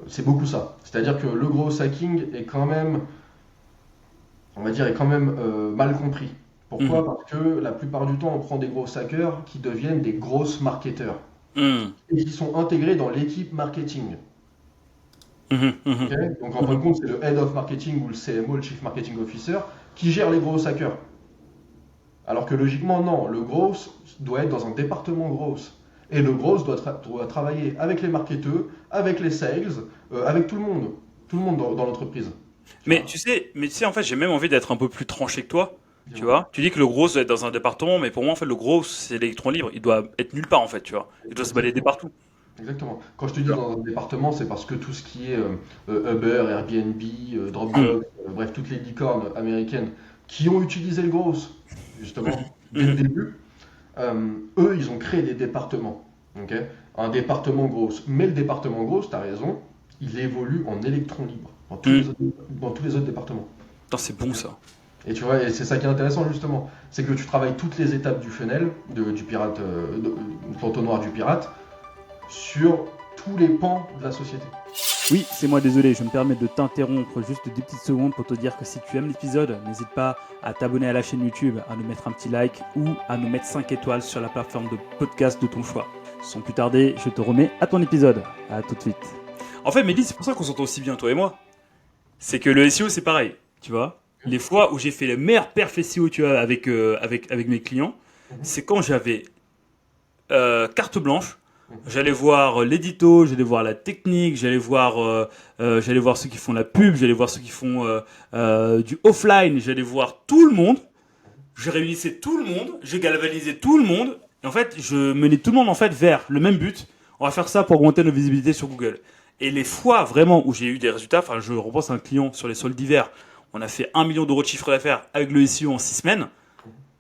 c'est beaucoup ça. C'est-à-dire que le growth hacking est quand même, mal compris. Pourquoi ? Parce que la plupart du temps, on prend des growth hackers qui deviennent des grosses marketeurs et qui sont intégrés dans l'équipe marketing. Okay. Donc en fin de compte, c'est le Head of Marketing ou le CMO, le Chief Marketing Officer, qui gère les growth hackers. Alors que logiquement, non, le growth doit être dans un département growth. Et le growth doit travailler avec les marketeurs, avec les sales, avec tout le monde dans l'entreprise. Mais tu sais, en fait, j'ai même envie d'être un peu plus tranché que toi. Tu vois, tu dis que le gros doit être dans un département, mais pour moi, en fait, le gros, c'est l'électron libre. Il doit être nulle part, en fait, tu vois. Il doit se balader partout. Exactement. Quand je te dis dans un département, c'est parce que tout ce qui est Uber, Airbnb, Dropbox, bref, toutes les licornes américaines qui ont utilisé le gros, justement, dès le début, eux, ils ont créé des départements. Okay, un département gros. Mais le département gros, tu as raison, il évolue en électron libre dans tous les autres départements. Putain, c'est bon ça. Et tu vois, et c'est ça qui est intéressant justement, c'est que tu travailles toutes les étapes du funnel, du pirate, de l'entonnoir du pirate, sur tous les pans de la société. Oui, c'est moi, désolé, je me permets de t'interrompre juste 2 petites secondes pour te dire que si tu aimes l'épisode, n'hésite pas à t'abonner à la chaîne YouTube, à nous mettre un petit like ou à nous mettre 5 étoiles sur la plateforme de podcast de ton choix. Sans plus tarder, je te remets à ton épisode. À tout de suite. En fait, Mehdi, c'est pour ça qu'on s'entend aussi bien, toi et moi. C'est que le SEO, c'est pareil, tu vois. Les fois où j'ai fait les meilleures perfs SEO, tu vois, avec mes clients, c'est quand j'avais carte blanche. J'allais voir l'édito, j'allais voir la technique, j'allais voir ceux qui font la pub, j'allais voir ceux qui font du offline, j'allais voir tout le monde. Je réunissais tout le monde, je galvanisais tout le monde. Et en fait, je menais tout le monde en fait vers le même but. On va faire ça pour augmenter notre visibilité sur Google. Et les fois vraiment où j'ai eu des résultats, enfin, je repense à un client sur les soldes d'hiver. On a fait 1 million d'euros de chiffre d'affaires avec le SEO en 6 semaines.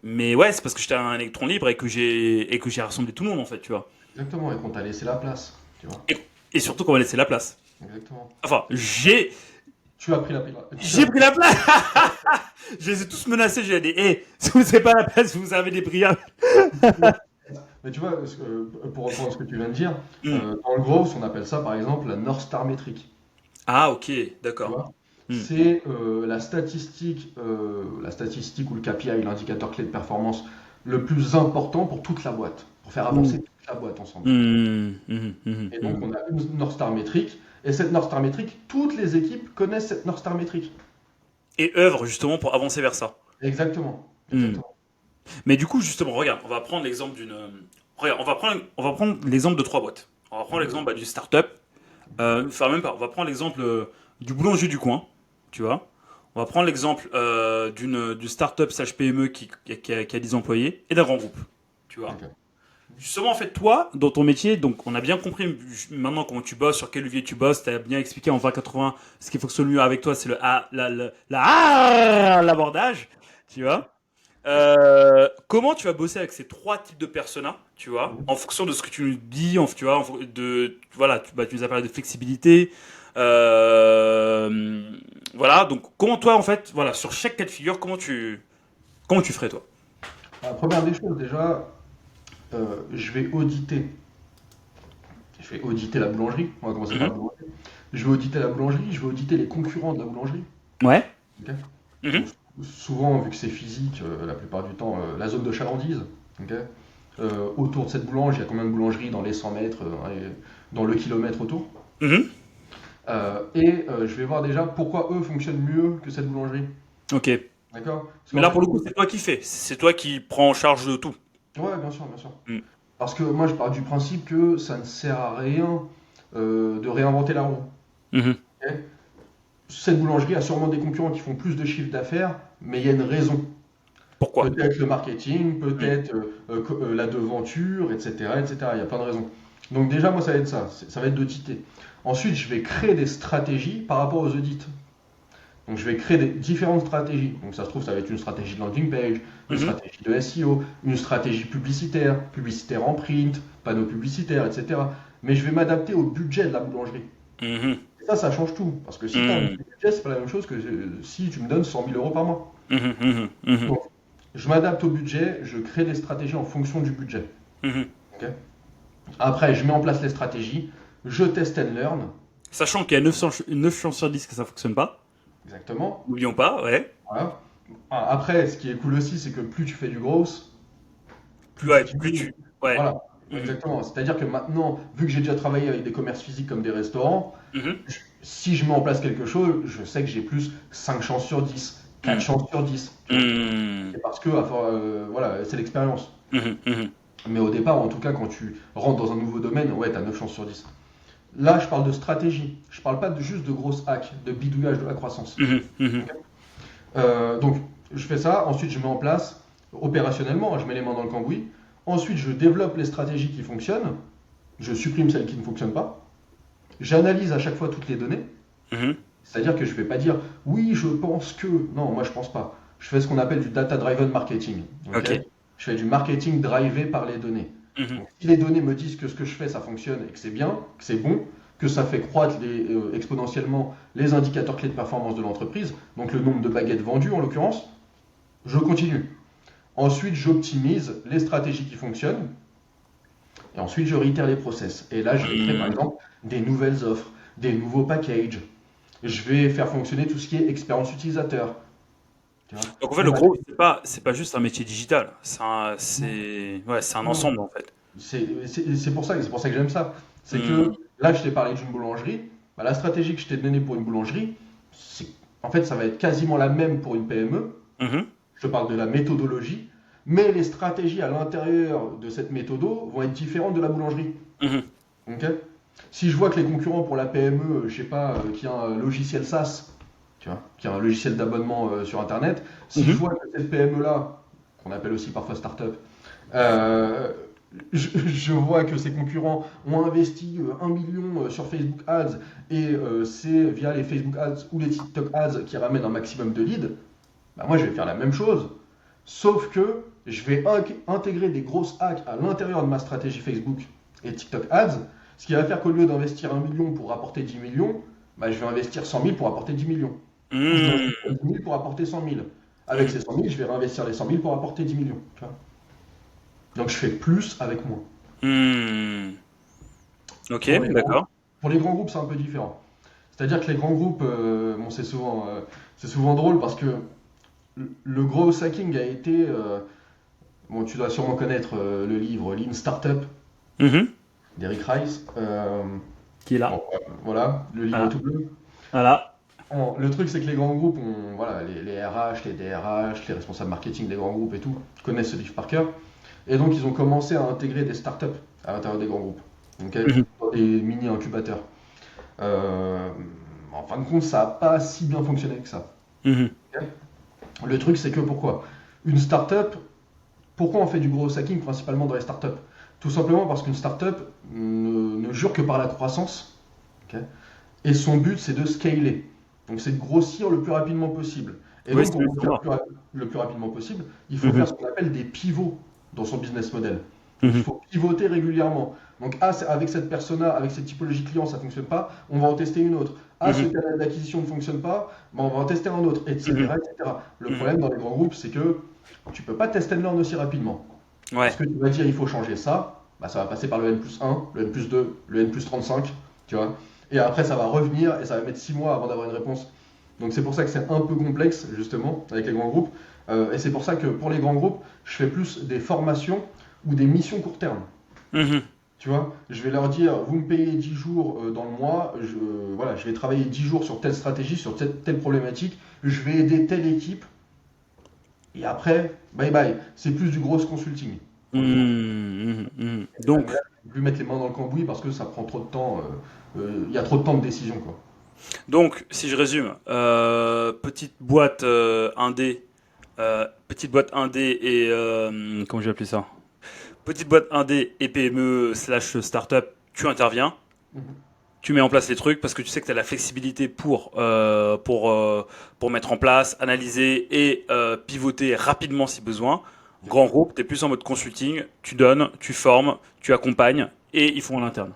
Mais ouais, c'est parce que j'étais un électron libre et que j'ai rassemblé tout le monde en fait, tu vois. Exactement, et qu'on t'a laissé la place, tu vois. Et surtout qu'on m'a laissé la place. Exactement. Enfin, Tu as pris la place. J'ai pris la place. Je les ai tous menacés, j'ai dit, si vous n'avez pas la place, vous avez des prières. Mais tu vois, pour reprendre ce que tu viens de dire, dans le growth, on appelle ça par exemple la North Star métrique. Ah, ok, d'accord. C'est la statistique ou le KPI, l'indicateur clé de performance le plus important pour toute la boîte, pour faire avancer toute la boîte ensemble. Et donc, Mhm. on a une North Star métrique. Et cette North Star métrique, toutes les équipes connaissent cette North Star métrique. Et œuvre justement pour avancer vers ça. Exactement. Hmm. Exactement. Mais du coup, justement, regarde, on va prendre l'exemple d'une. Regarde, on va prendre l'exemple de trois boîtes. On va prendre Mhm. l'exemple d'une start-up. Enfin, même pas. On va prendre l'exemple du boulanger du coin, tu vois. On va prendre l'exemple d'une start-up slash PME qui a 10 employés et d'un grand groupe, tu vois. Ok. Justement, en fait, toi, dans ton métier, donc on a bien compris maintenant comment tu bosses, sur quel levier tu bosses, tu as bien expliqué en 20-80 ce qui fonctionne mieux avec toi, c'est l'abordage, tu vois. Comment tu vas bosser avec ces trois types de personas, tu vois, Mhm. en fonction de ce que tu nous dis, tu vois, voilà, tu nous as parlé de flexibilité, voilà, donc comment toi, en fait, voilà, sur chaque cas de figure, comment tu ferais toi? La première des choses, déjà, je vais auditer. Je vais auditer la boulangerie. On va commencer par la Mhm. boulangerie. Je vais auditer la boulangerie. Je vais auditer les concurrents de la boulangerie. Ouais. Ok. Donc, Mhm. souvent, vu que c'est physique, la plupart du temps, la zone de chalandise. Ok. Autour de cette boulange, il y a combien de boulangeries dans les 100 mètres, et dans le kilomètre autour. Mhm. Je vais voir déjà pourquoi eux fonctionnent mieux que cette boulangerie. Ok. D'accord. Parce Mais qu'en là, fait, pour le coup, c'est toi qui fais. C'est toi qui prends en charge de tout. ouais, bien sûr, bien sûr. Mm. Parce que moi, je pars du principe que ça ne sert à rien de réinventer la roue. Mhm. Ok. Cette boulangerie a sûrement des concurrents qui font plus de chiffre d'affaires, mais il y a une raison. Pourquoi? Peut-être le marketing, Mm. peut-être la devanture, etc., etc. Il y a plein de raisons. Donc déjà, moi, ça va être ça. Ça va être d'auditer. Ensuite, je vais créer des stratégies par rapport aux audits. Donc je vais créer des différentes stratégies. Donc ça se trouve, ça va être une stratégie de landing page, une Mhm. stratégie de SEO, une stratégie publicitaire, publicitaire en print, panneaux publicitaires, etc. Mais je vais m'adapter au budget de la boulangerie. Mhm. Et ça change tout. Parce que si tu as un Mhm. budget, c'est pas la même chose que si tu me donnes 100 000 euros par mois. Mhm. Mhm. Mhm. Donc, je m'adapte au budget, je crée des stratégies en fonction du budget. Mhm. Ok. Après, je mets en place les stratégies, je test and learn. Sachant qu'il y a 9 chances sur 10 que ça fonctionne pas. Exactement. N'oublions pas, ouais. Voilà. Après, ce qui est cool aussi, c'est que plus tu fais du gros, plus tu Ouais, plus optimises. tu. Ouais. Voilà, Mhm. exactement. C'est-à-dire que maintenant, vu que j'ai déjà travaillé avec des commerces physiques comme des restaurants, Mhm. si je mets en place quelque chose, je sais que j'ai plus 5 chances sur 10, 4 Mhm. chances sur 10. Tu vois. Mhm. C'est parce que voilà, c'est l'expérience. Mhm. Mhm. Mais au départ, en tout cas, quand tu rentres dans un nouveau domaine, ouais, tu as 9 chances sur 10. Là, je parle de stratégie. Je parle pas juste de grosses hacks, de bidouillage de la croissance. Mhm. Mhm. Ok. Donc, je fais ça. Ensuite, je mets en place opérationnellement, je mets les mains dans le cambouis. Ensuite, je développe les stratégies qui fonctionnent. Je supprime celles qui ne fonctionnent pas. J'analyse à chaque fois toutes les données. Mhm. C'est-à-dire que je ne vais pas dire oui, je pense que. Non, moi je pense pas. Je fais ce qu'on appelle du data-driven marketing. Ok. Ok. Je fais du marketing drivé par les données. Mhm. Donc, si les données me disent que ce que je fais ça fonctionne et que c'est bien, que c'est bon, que ça fait croître exponentiellement les indicateurs clés de performance de l'entreprise, donc le nombre de baguettes vendues en l'occurrence, je continue. Ensuite, j'optimise les stratégies qui fonctionnent. Et ensuite, je réitère les process. Et là, je vais créer par Mhm. exemple des nouvelles offres, des nouveaux packages. Je vais faire fonctionner tout ce qui est expérience utilisateur. Tu vois. Donc en fait, Bon, le bah, gros, c'est pas juste un métier digital. C'est un non, ensemble en fait. c'est pour ça que j'aime ça. C'est que Mhm. là, je t'ai parlé d'une boulangerie. Bah, la stratégie que je t'ai donnée pour une boulangerie, en fait, ça va être quasiment la même pour une PME. Mhm. Je te parle de la méthodologie. Mais les stratégies à l'intérieur de cette méthodo vont être différentes de la boulangerie. Mhm. Ok. Si je vois que les concurrents pour la PME, je sais pas, qui a un logiciel SaaS, tu vois, qui a un logiciel d'abonnement sur Internet, si je Mhm. vois que cette PME-là, qu'on appelle aussi parfois startup, euh, je vois que ses concurrents ont investi 1 million sur Facebook Ads et c'est via les Facebook Ads ou les TikTok Ads qui ramènent un maximum de leads, bah moi je vais faire la même chose, sauf que je vais intégrer des grosses hacks à l'intérieur de ma stratégie Facebook et TikTok Ads, ce qui va faire qu'au lieu d'investir 1 million pour rapporter 10 millions, bah, je vais investir 100 000 pour apporter 10 millions. Ou je vais investir Mhm. 10 000 pour apporter 100 000. Avec Mhm. ces 100 000, je vais réinvestir les 100 000 pour apporter 10 millions. Tu vois. Donc je fais plus avec moins. Mhm. Ok, Pour les grands, d'accord. pour les grands groupes, c'est un peu différent. C'est-à-dire que les grands groupes, bon, c'est souvent drôle parce que le gros hacking a été, bon, tu dois sûrement connaître le livre Lean Startup. Mhm. d'Eric Rice. Qui est là. Bon, voilà, le livre Voilà. tout bleu. Voilà. Le truc, c'est que les grands groupes, voilà, les RH, les DRH, les responsables marketing des grands groupes et tout, connaissent ce livre par cœur. Et donc, ils ont commencé à intégrer des startups à l'intérieur des grands groupes, ok, Mhm. dans des mini-incubateurs. Euh, En fin de compte, ça n'a pas si bien fonctionné que ça. Mhm. Ok. Le truc, c'est que pourquoi? Une startup, pourquoi on fait du gros hacking principalement dans les startups? Tout simplement parce qu'une startup ne jure que par la croissance, ok, et son but, c'est de scaler. Donc, c'est de grossir le plus rapidement possible. Et Oui, donc, c'est pour le grossir standard. le plus rapidement possible, il faut Mhm. faire ce qu'on appelle des pivots dans son business model. Donc, il Mhm. faut pivoter régulièrement. Donc, ah, avec cette persona, avec cette typologie client, ça ne fonctionne pas, on va en tester une autre. Ah, ce Mhm. canal d'acquisition ne fonctionne pas, ben, on va en tester un autre, Mhm. etc., etc. Le Mhm. problème dans les grands groupes, c'est que tu ne peux pas tester and learn aussi rapidement. Parce Ouais. que tu vas dire il faut changer ça, bah, ça va passer par le N+1, le N+2, le N+35, tu vois. Et après, ça va revenir et ça va mettre 6 mois avant d'avoir une réponse. Donc c'est pour ça que c'est un peu complexe, justement, avec les grands groupes. Et c'est pour ça que pour les grands groupes, je fais plus des formations ou des missions court terme. Mhm. Tu vois, je vais leur dire, vous me payez 10 jours dans le mois, voilà, je vais travailler 10 jours sur telle stratégie, sur telle problématique, je vais aider telle équipe, et après, bye bye. C'est plus du gros consulting, pour le coup. Mhm. Mhm. Mais là, je ne peux plus mettre les mains dans le cambouis parce que ça prend trop de temps. Il y a trop de temps de décision, quoi. Donc, si je résume, petite boîte indé et comment je vais appeler ça? Petite boîte indé et PME slash startup, tu interviens, Mhm. tu mets en place les trucs parce que tu sais que tu as la flexibilité pour mettre en place, analyser et pivoter rapidement si besoin. Grand Exactement. groupe, tu es plus en mode consulting, tu donnes, tu formes, tu accompagnes et ils font en interne.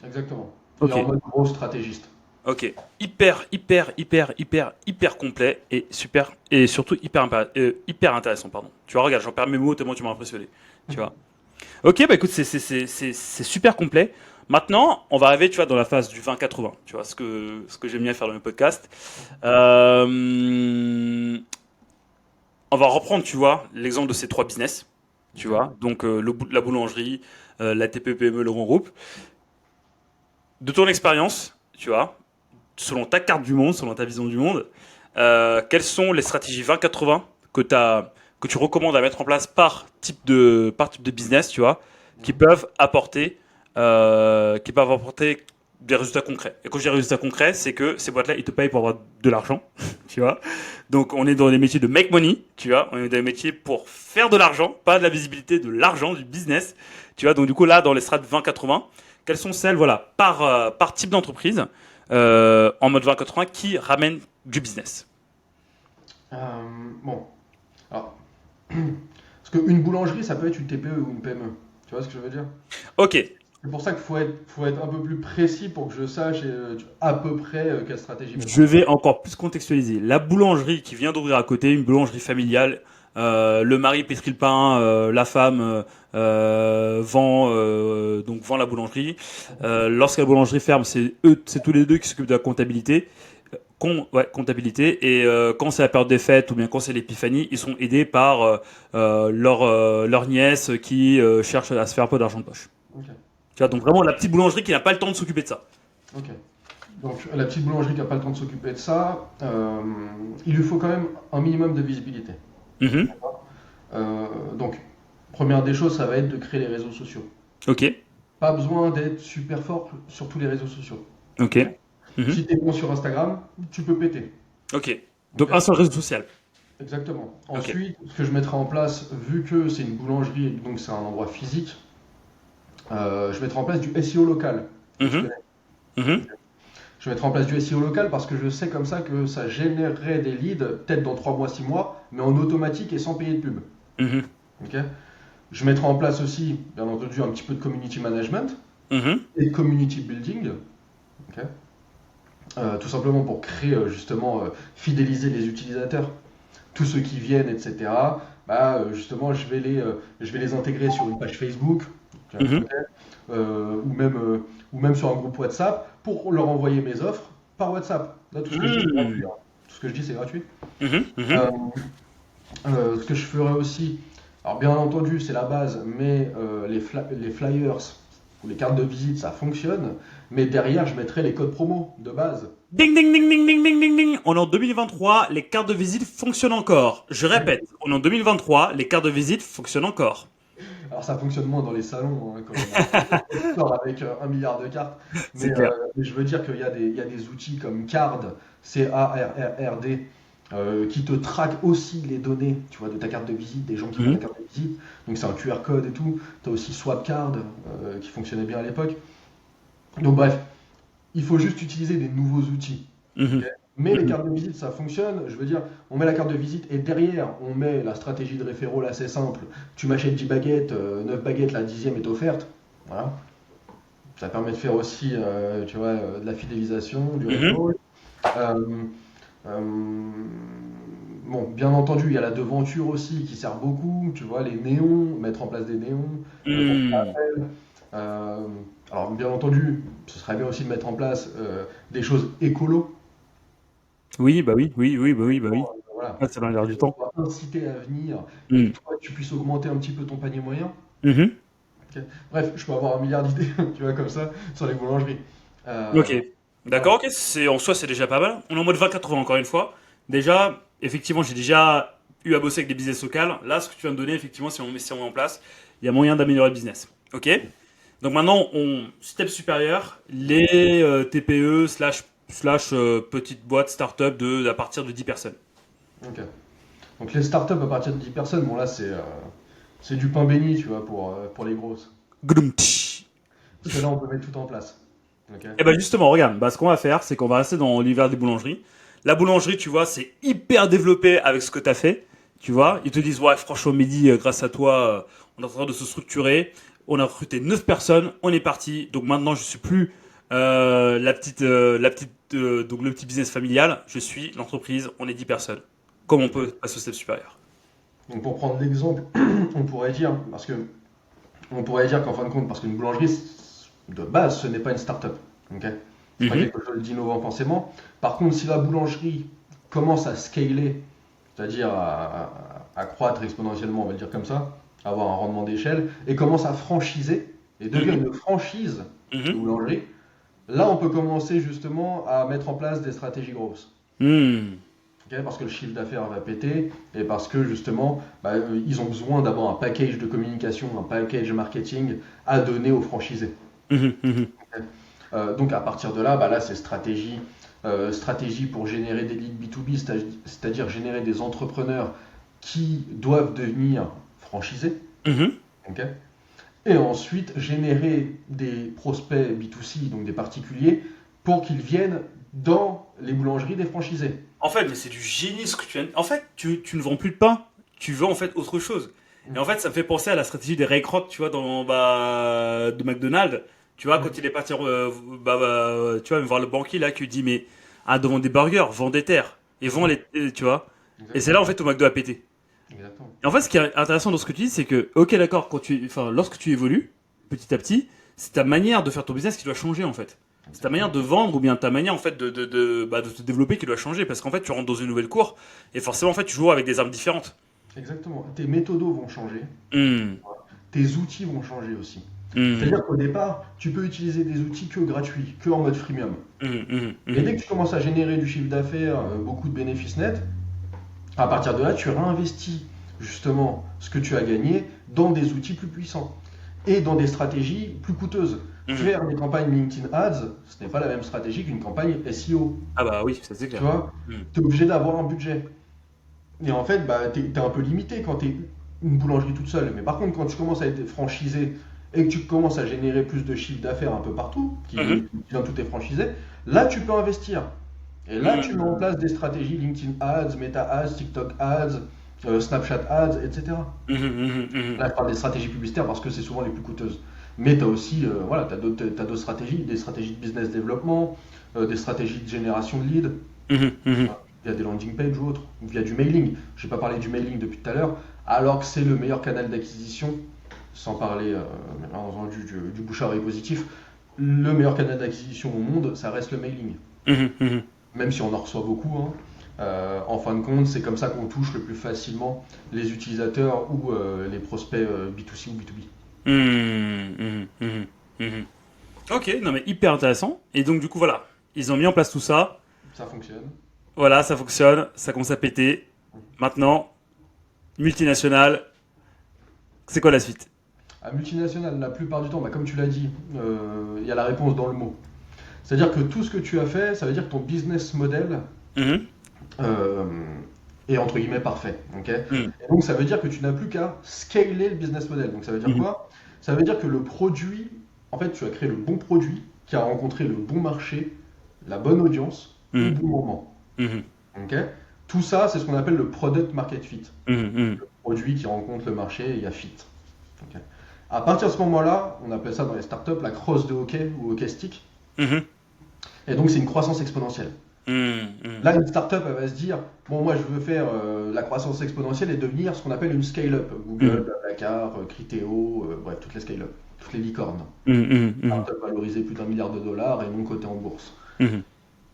Exactement. Et Ok, en mode gros stratégiste. ok. Hyper complet et super, et surtout hyper intéressant, pardon. Tu vois, regarde, j'en perds mes mots tellement tu m'as impressionné. Tu vois. Ok, bah écoute, c'est super complet. Maintenant, on va arriver, tu vois, dans la phase du 20-80. Tu vois, ce que j'aime bien faire dans mes podcasts. Euh, on va reprendre, tu vois, l'exemple de ces trois business. Tu Ok. vois, donc la boulangerie, la TPE-PME, le grand groupe. De ton expérience, tu vois, selon ta carte du monde, selon ta vision du monde, quelles sont les stratégies 20-80 que tu recommandes à mettre en place par type de business, tu vois, qui Mhm. peuvent apporter, des résultats concrets. Et quand je dis résultats concrets, c'est que ces boîtes-là, ils te payent pour avoir de l'argent, tu vois. Donc, on est dans des métiers de make money, tu vois. On est dans des métiers pour faire de l'argent, pas de la visibilité, de l'argent, du business, tu vois. Donc, du coup, là, dans les strates 20-80, quelles sont celles, voilà, par type d'entreprise, en mode 20-80, qui ramènent du business? Bon. Alors, parce qu'une boulangerie, ça peut être une TPE ou une PME. Tu vois ce que je veux dire? Ok, C'est pour ça qu'il faut être un peu plus précis pour que je sache à peu près quelle stratégie mettre en je place. vais encore plus contextualiser. La boulangerie qui vient d'ouvrir à côté, une boulangerie familiale, le mari pétrit le pain, la femme vend la boulangerie. Lorsque la boulangerie ferme, c'est tous les deux qui s'occupent de la comptabilité. Ouais, comptabilité. Et quand c'est la période des fêtes ou bien quand c'est l'épiphanie, ils sont aidés par leur nièce qui cherche à se faire un peu d'argent de poche. Ok. Tu vois, donc Ok. vraiment la petite boulangerie qui n'a pas le temps de s'occuper de ça. Ok. Donc la petite boulangerie qui n'a pas le temps de s'occuper de ça, il lui faut quand même un minimum de visibilité. Mhm. Donc, première des choses, ça va être de créer les réseaux sociaux. Ok, Pas besoin d'être super fort sur tous les réseaux sociaux. ok. Ok. Mhm. Si tu es bon sur Instagram, tu peux péter. Ok. Donc un Ok. seul réseau social. Exactement. Ok. Ensuite, ce que je mettrai en place, vu que c'est une boulangerie et donc c'est un endroit physique, je mettrai en place du SEO local, que tu Mhm. connais. Mhm. Ok. Je mettrai en place du SEO local parce que je sais comme ça que ça générerait des leads, peut-être dans 3 mois, 6 mois, mais en automatique et sans payer de pub. Mhm. Ok. Je mettrai en place aussi, bien entendu, un petit peu de community management Mhm. et de community building. Ok. Tout simplement pour créer, justement, fidéliser les utilisateurs. Tous ceux qui viennent, etc. Bah, justement, je vais les intégrer sur une page Facebook, Mhm. ok, ou même sur un groupe WhatsApp pour leur envoyer mes offres par WhatsApp. Là, tout ce que je dis, c'est gratuit, Mhm. hein. Tout ce que je dis, c'est gratuit. Mhm. Mhm. Euh, ce que je ferai aussi, alors bien entendu, c'est la base, mais les flyers, où les cartes de visite ça fonctionne, mais derrière je mettrai les codes promo de base. Ding ding ding ding ding ding ding ding. On est en 2023, les cartes de visite fonctionnent encore. Je répète, on est en 2023, les cartes de visite fonctionnent encore. Alors ça fonctionne moins dans les salons, hein, quand on sort avec 1 milliard de cartes, C'est mais, clair. mais je veux dire qu'il y a des outils comme Card, CARRD, qui te traquent aussi les données, tu vois, de ta carte de visite, des gens qui font ta Mhm. carte de visite, donc c'est un QR code et tout. Tu as aussi Swapcard, qui fonctionnait bien à l'époque. Donc bref, il faut juste utiliser des nouveaux outils. Ok. Mhm. Mais les Mhm. cartes de visite, ça fonctionne. Je veux dire, on met la carte de visite et derrière, on met la stratégie de référol assez simple. Tu m'achètes 10 baguettes, 9 baguettes, la 10e est offerte. Voilà. Ça permet de faire aussi, tu vois, de la fidélisation, du Mhm. référol. Euh, euh, bon, bien entendu, il y a la devanture aussi qui sert beaucoup. Tu vois, les néons, mettre en place des néons pour faire Mhm. appel. Euh, alors, bien entendu, ce serait bien aussi de mettre en place des choses écolo. Oui, bah oui, oui, oui, bah oui, bah oui. Voilà, Ah, ça va l'air du temps. pour inciter à venir et que Mhm. toi, tu puisses augmenter un petit peu ton panier moyen. Mhm. Ok. Bref, je peux avoir 1 milliard d'idées, tu vois, comme ça, sur les boulangeries. Ok. D'accord, Voilà. ok, en soi c'est déjà pas mal. On est en mode 20-80 encore une fois. Déjà, effectivement, j'ai déjà eu à bosser avec des business locales. Là, ce que tu viens de donner, effectivement, si on met en place, il y a moyen d'améliorer le business. Ok. Donc maintenant, step supérieur, les TPE slash petites boîtes start-up à partir de 10 personnes. Ok. Donc les startups à partir de 10 personnes, bon là, c'est du pain béni, tu vois, pour les grosses. Gdoum, tch. Parce que là, on peut mettre tout en place. Ok. Et ben justement, regarde, bah, ce qu'on va faire, c'est qu'on va rester dans l'univers des boulangeries. La boulangerie, tu vois, c'est hyper développé avec ce que tu as fait. Tu vois, ils te disent, ouais, franchement, Mehdi, grâce à toi, on est en train de se structurer. On a recruté 9 personnes, on est parti. Donc maintenant, je suis plus donc le petit business familial. Je suis l'entreprise, on est 10 personnes. Comment on peut Ok. passer au step supérieur? Donc pour prendre l'exemple, on pourrait dire, parce que on pourrait dire qu'en fin de compte, parce qu'une boulangerie, de base, ce n'est pas une start-up. Ok. C'est pas Mhm, quelque chose d'innovant forcément. Par contre, si la boulangerie commence à scaler, c'est-à-dire à croître exponentiellement, on va le dire comme ça, avoir un rendement d'échelle, et commence à franchiser, et devient mhm, une franchise de mhm, boulangerie, là on peut commencer justement à mettre en place des stratégies grosses. mhm, Ok. Parce que le chiffre d'affaires va péter, et parce que justement, bah, ils ont besoin d'avoir un package de communication, un package marketing à donner aux franchisés. mhm, mhm, Donc à partir de là, bah là c'est stratégie pour générer des leads B2B, c'est-à-dire générer des entrepreneurs qui doivent devenir franchisés. mhm. Ok. Et ensuite générer des prospects B2C, donc des particuliers, pour qu'ils viennent dans les boulangeries des franchisés. En fait, mais c'est du génie ce que tu viens. En fait, tu ne vends plus de pain, tu vends en fait autre chose. Et en fait, ça me fait penser à la stratégie des Ray Kroc, tu vois, de McDonald's. Tu vois, quand il est parti, tu vois, voir le banquier là, qui lui dit, mais devant des burgers, vends des terres et vends tu vois. Et c'est là en Exactement. fait où McDo a pété. Exactement. Et en fait, ce qui est intéressant dans ce que tu dis, c'est que, ok, d'accord, lorsque tu évolues, petit à petit, c'est ta manière de faire ton business qui doit changer, en fait. C'est ta manière Exactement. de vendre ou bien ta manière, en fait, de te développer qui doit changer. Parce qu'en fait, tu rentres dans une nouvelle cour et forcément, en fait, tu joues avec des armes différentes. Exactement. Tes méthodos vont changer, Hum, tes outils vont changer aussi. hum, C'est-à-dire qu'au départ, tu peux utiliser des outils que gratuits, que en mode freemium. Et dès hum. que tu commences à générer du chiffre d'affaires, beaucoup de bénéfices nets, à partir de là, tu réinvestis justement ce que tu as gagné dans des outils plus puissants et dans des stratégies plus coûteuses. Hum. Faire des campagnes LinkedIn Ads, ce n'est pas la même stratégie qu'une campagne SEO. Ah bah oui, ça c'est Tu clair. vois, Hum, tu es obligé d'avoir un budget. Et en fait, bah, tu es un peu limité quand tu es une boulangerie toute seule. Mais par contre, quand tu commences à être franchisé et que tu commences à générer plus de chiffre d'affaires un peu partout, mhm, dans tous tes franchisés, là, tu peux investir. Et là, tu mets en hum, place des stratégies LinkedIn Ads, Meta Ads, TikTok Ads, Snapchat Ads, etc. hum. Là, je parle des stratégies publicitaires parce que c'est souvent les plus coûteuses. Mais tu as aussi, voilà, t'as d'autres stratégies, des stratégies de business développement, des stratégies de génération de leads, Mhm. via des landing pages ou autres, ou via du mailing. Je n'ai pas parlé du mailing depuis tout à l'heure, alors que c'est le meilleur canal d'acquisition, sans parler bien entendu du bouche à oreille positif. Le meilleur canal d'acquisition au monde, ça reste le mailing. Mhm. Mhm. Même si on en reçoit beaucoup, hein. En fin de compte, c'est comme ça qu'on touche le plus facilement les utilisateurs ou les prospects B2C ou B2B. Mhm. Mhm. Mhm. Mhm. Ok, non mais hyper intéressant. Et donc du coup voilà, ils ont mis en place tout ça. Ça fonctionne. Voilà, ça fonctionne, ça commence à péter. Maintenant, multinationale, c'est quoi la suite? À multinationale, la plupart du temps, bah, comme tu l'as dit, il y a la réponse dans le mot. C'est-à-dire que tout ce que tu as fait, ça veut dire que ton business model Mhm. euh, est entre guillemets parfait. Ok. Mhm. Et donc ça veut dire que tu n'as plus qu'à scaler le business model. Donc ça veut dire Mhm. quoi? Ça veut dire que le produit, en fait, tu as créé le bon produit qui a rencontré le bon marché, la bonne audience, au Mhm. bon moment. Mhm. Ok. Tout ça, c'est ce qu'on appelle le product market fit. Mhm. Produit qui rencontre le marché et il y a fit. Ok. À partir de ce moment-là, on appelle ça dans les startups la crosse de hockey ou hockey stick. Mhm. Et donc c'est une croissance exponentielle. Mhm. Mhm. Là, une startup, elle va se dire, bon, moi, je veux faire la croissance exponentielle et devenir ce qu'on appelle une scale-up. Google, Mhm. Blablacar, Criteo, bref, toutes les scale-up, toutes les licornes. Mhm. Mhm. Startup valorisée plus d'1 milliard de dollars et non cotée en bourse. Mhm.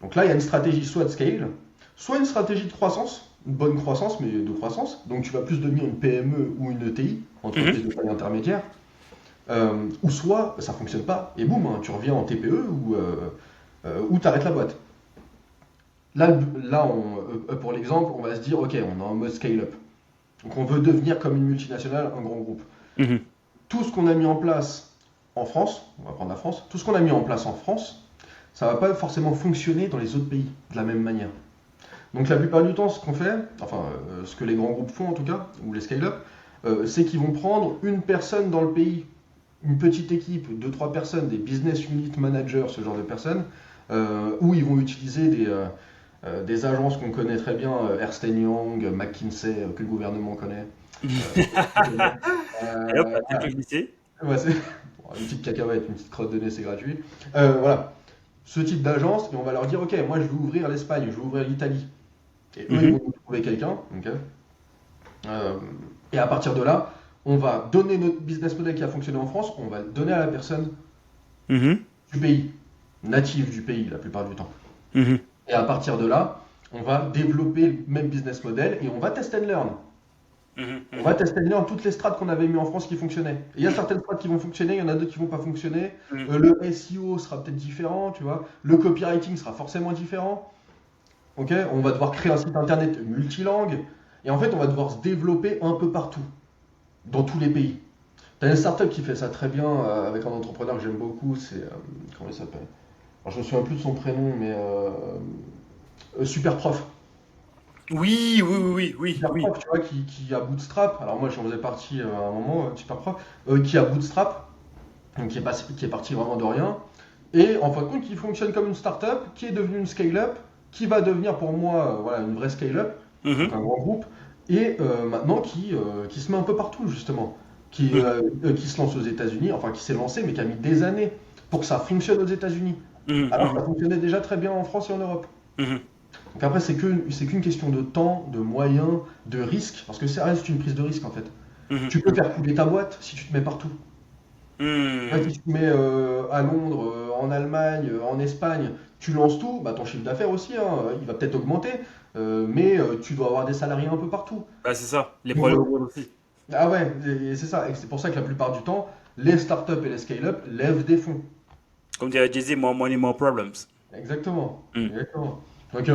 Donc là, il y a une stratégie soit de scale, soit une stratégie de croissance, une bonne croissance, mais de croissance. Donc tu vas plus devenir une PME ou une ETI, Mhm. entreprise de taille intermédiaire. Ou soit ça fonctionne pas et boum, hein, tu reviens en TPE ou tu arrêtes la boîte. Là, pour l'exemple, on va se dire, ok, on est en mode scale-up. Donc on veut devenir comme une multinationale, un grand groupe. Mhm. Tout ce qu'on a mis en place en France, on va prendre la France, tout ce qu'on a mis en place en France, ça va pas forcément fonctionner dans les autres pays de la même manière. Donc la plupart du temps, ce qu'on fait, enfin ce que les grands groupes font en tout cas, ou les scale-up, c'est qu'ils vont prendre une personne dans le pays, une petite équipe, deux, trois personnes, des business unit managers, ce genre de personnes, où ils vont utiliser des agences qu'on connaît très bien, Ernst Young, McKinsey, que le gouvernement connaît. Et hop, la Voilà. publicité. Ouais, bon, une petite cacahuète, une petite crotte de nez, c'est gratuit. Voilà, ce type d'agence, et on va leur dire, ok, moi je veux ouvrir l'Espagne, je veux ouvrir l'Italie. Et eux, ils Mhm. vont nous trouver quelqu'un. Ok. Euh, et à partir de là, on va donner notre business model qui a fonctionné en France, on va le donner à la personne Mhm. du pays, native du pays la plupart du temps. Mhm. Et à partir de là, on va développer le même business model et on va test and learn. Mhm. On va Mhm. test and learn toutes les strates qu'on avait mis en France qui fonctionnaient. Et il y a certaines strates qui vont fonctionner, il y en a d'autres qui vont pas fonctionner. Mhm. Le SEO sera peut-être différent, tu vois. Le copywriting sera forcément différent. Ok. On va devoir créer un site internet multilingue. Et en fait, on va devoir se développer un peu partout, dans tous les pays. T'as une startup qui fait ça très bien avec un entrepreneur que j'aime beaucoup, c'est. Comment il s'appelle? Alors, je me souviens plus de son prénom, mais. Super Prof. Oui, oui, oui, oui, Super oui, Prof, tu vois, qui a Bootstrap. Alors, moi, j'en faisais partie à un moment, Super Prof, qui a Bootstrap, donc qui est parti vraiment de rien. Et en fin de compte, qui fonctionne comme une startup, qui est devenue une scale-up, qui va devenir pour moi voilà, une vraie scale-up, oui. donc Mhm. un grand groupe, et maintenant qui se met un peu partout, justement. Mhm. Qui se lance aux États-Unis, enfin qui s'est lancé, mais qui a mis des années pour que ça fonctionne aux États-Unis. Mhm. Alors que ça Mhm. fonctionnait déjà très bien en France et en Europe. Mhm. Donc après, c'est qu'une question de temps, de moyens, de risque, parce que ça reste une prise de risque en fait. Mhm. Tu peux faire couler ta boîte si tu te mets partout. Ouais, Mhm. si tu te mets à Londres, en Allemagne, en Espagne, tu lances tout, bah, ton chiffre d'affaires aussi, hein, il va peut-être augmenter, mais tu dois avoir des salariés un peu partout. Bah, c'est ça, les Donc, problèmes augmentent aussi. ah ouais, et c'est ça, et c'est pour ça que la plupart du temps, les startups et les scale-up lèvent des fonds. Comme dirait Jay-Z, more money, more problems. Exactement, Mhm. exactement. Donc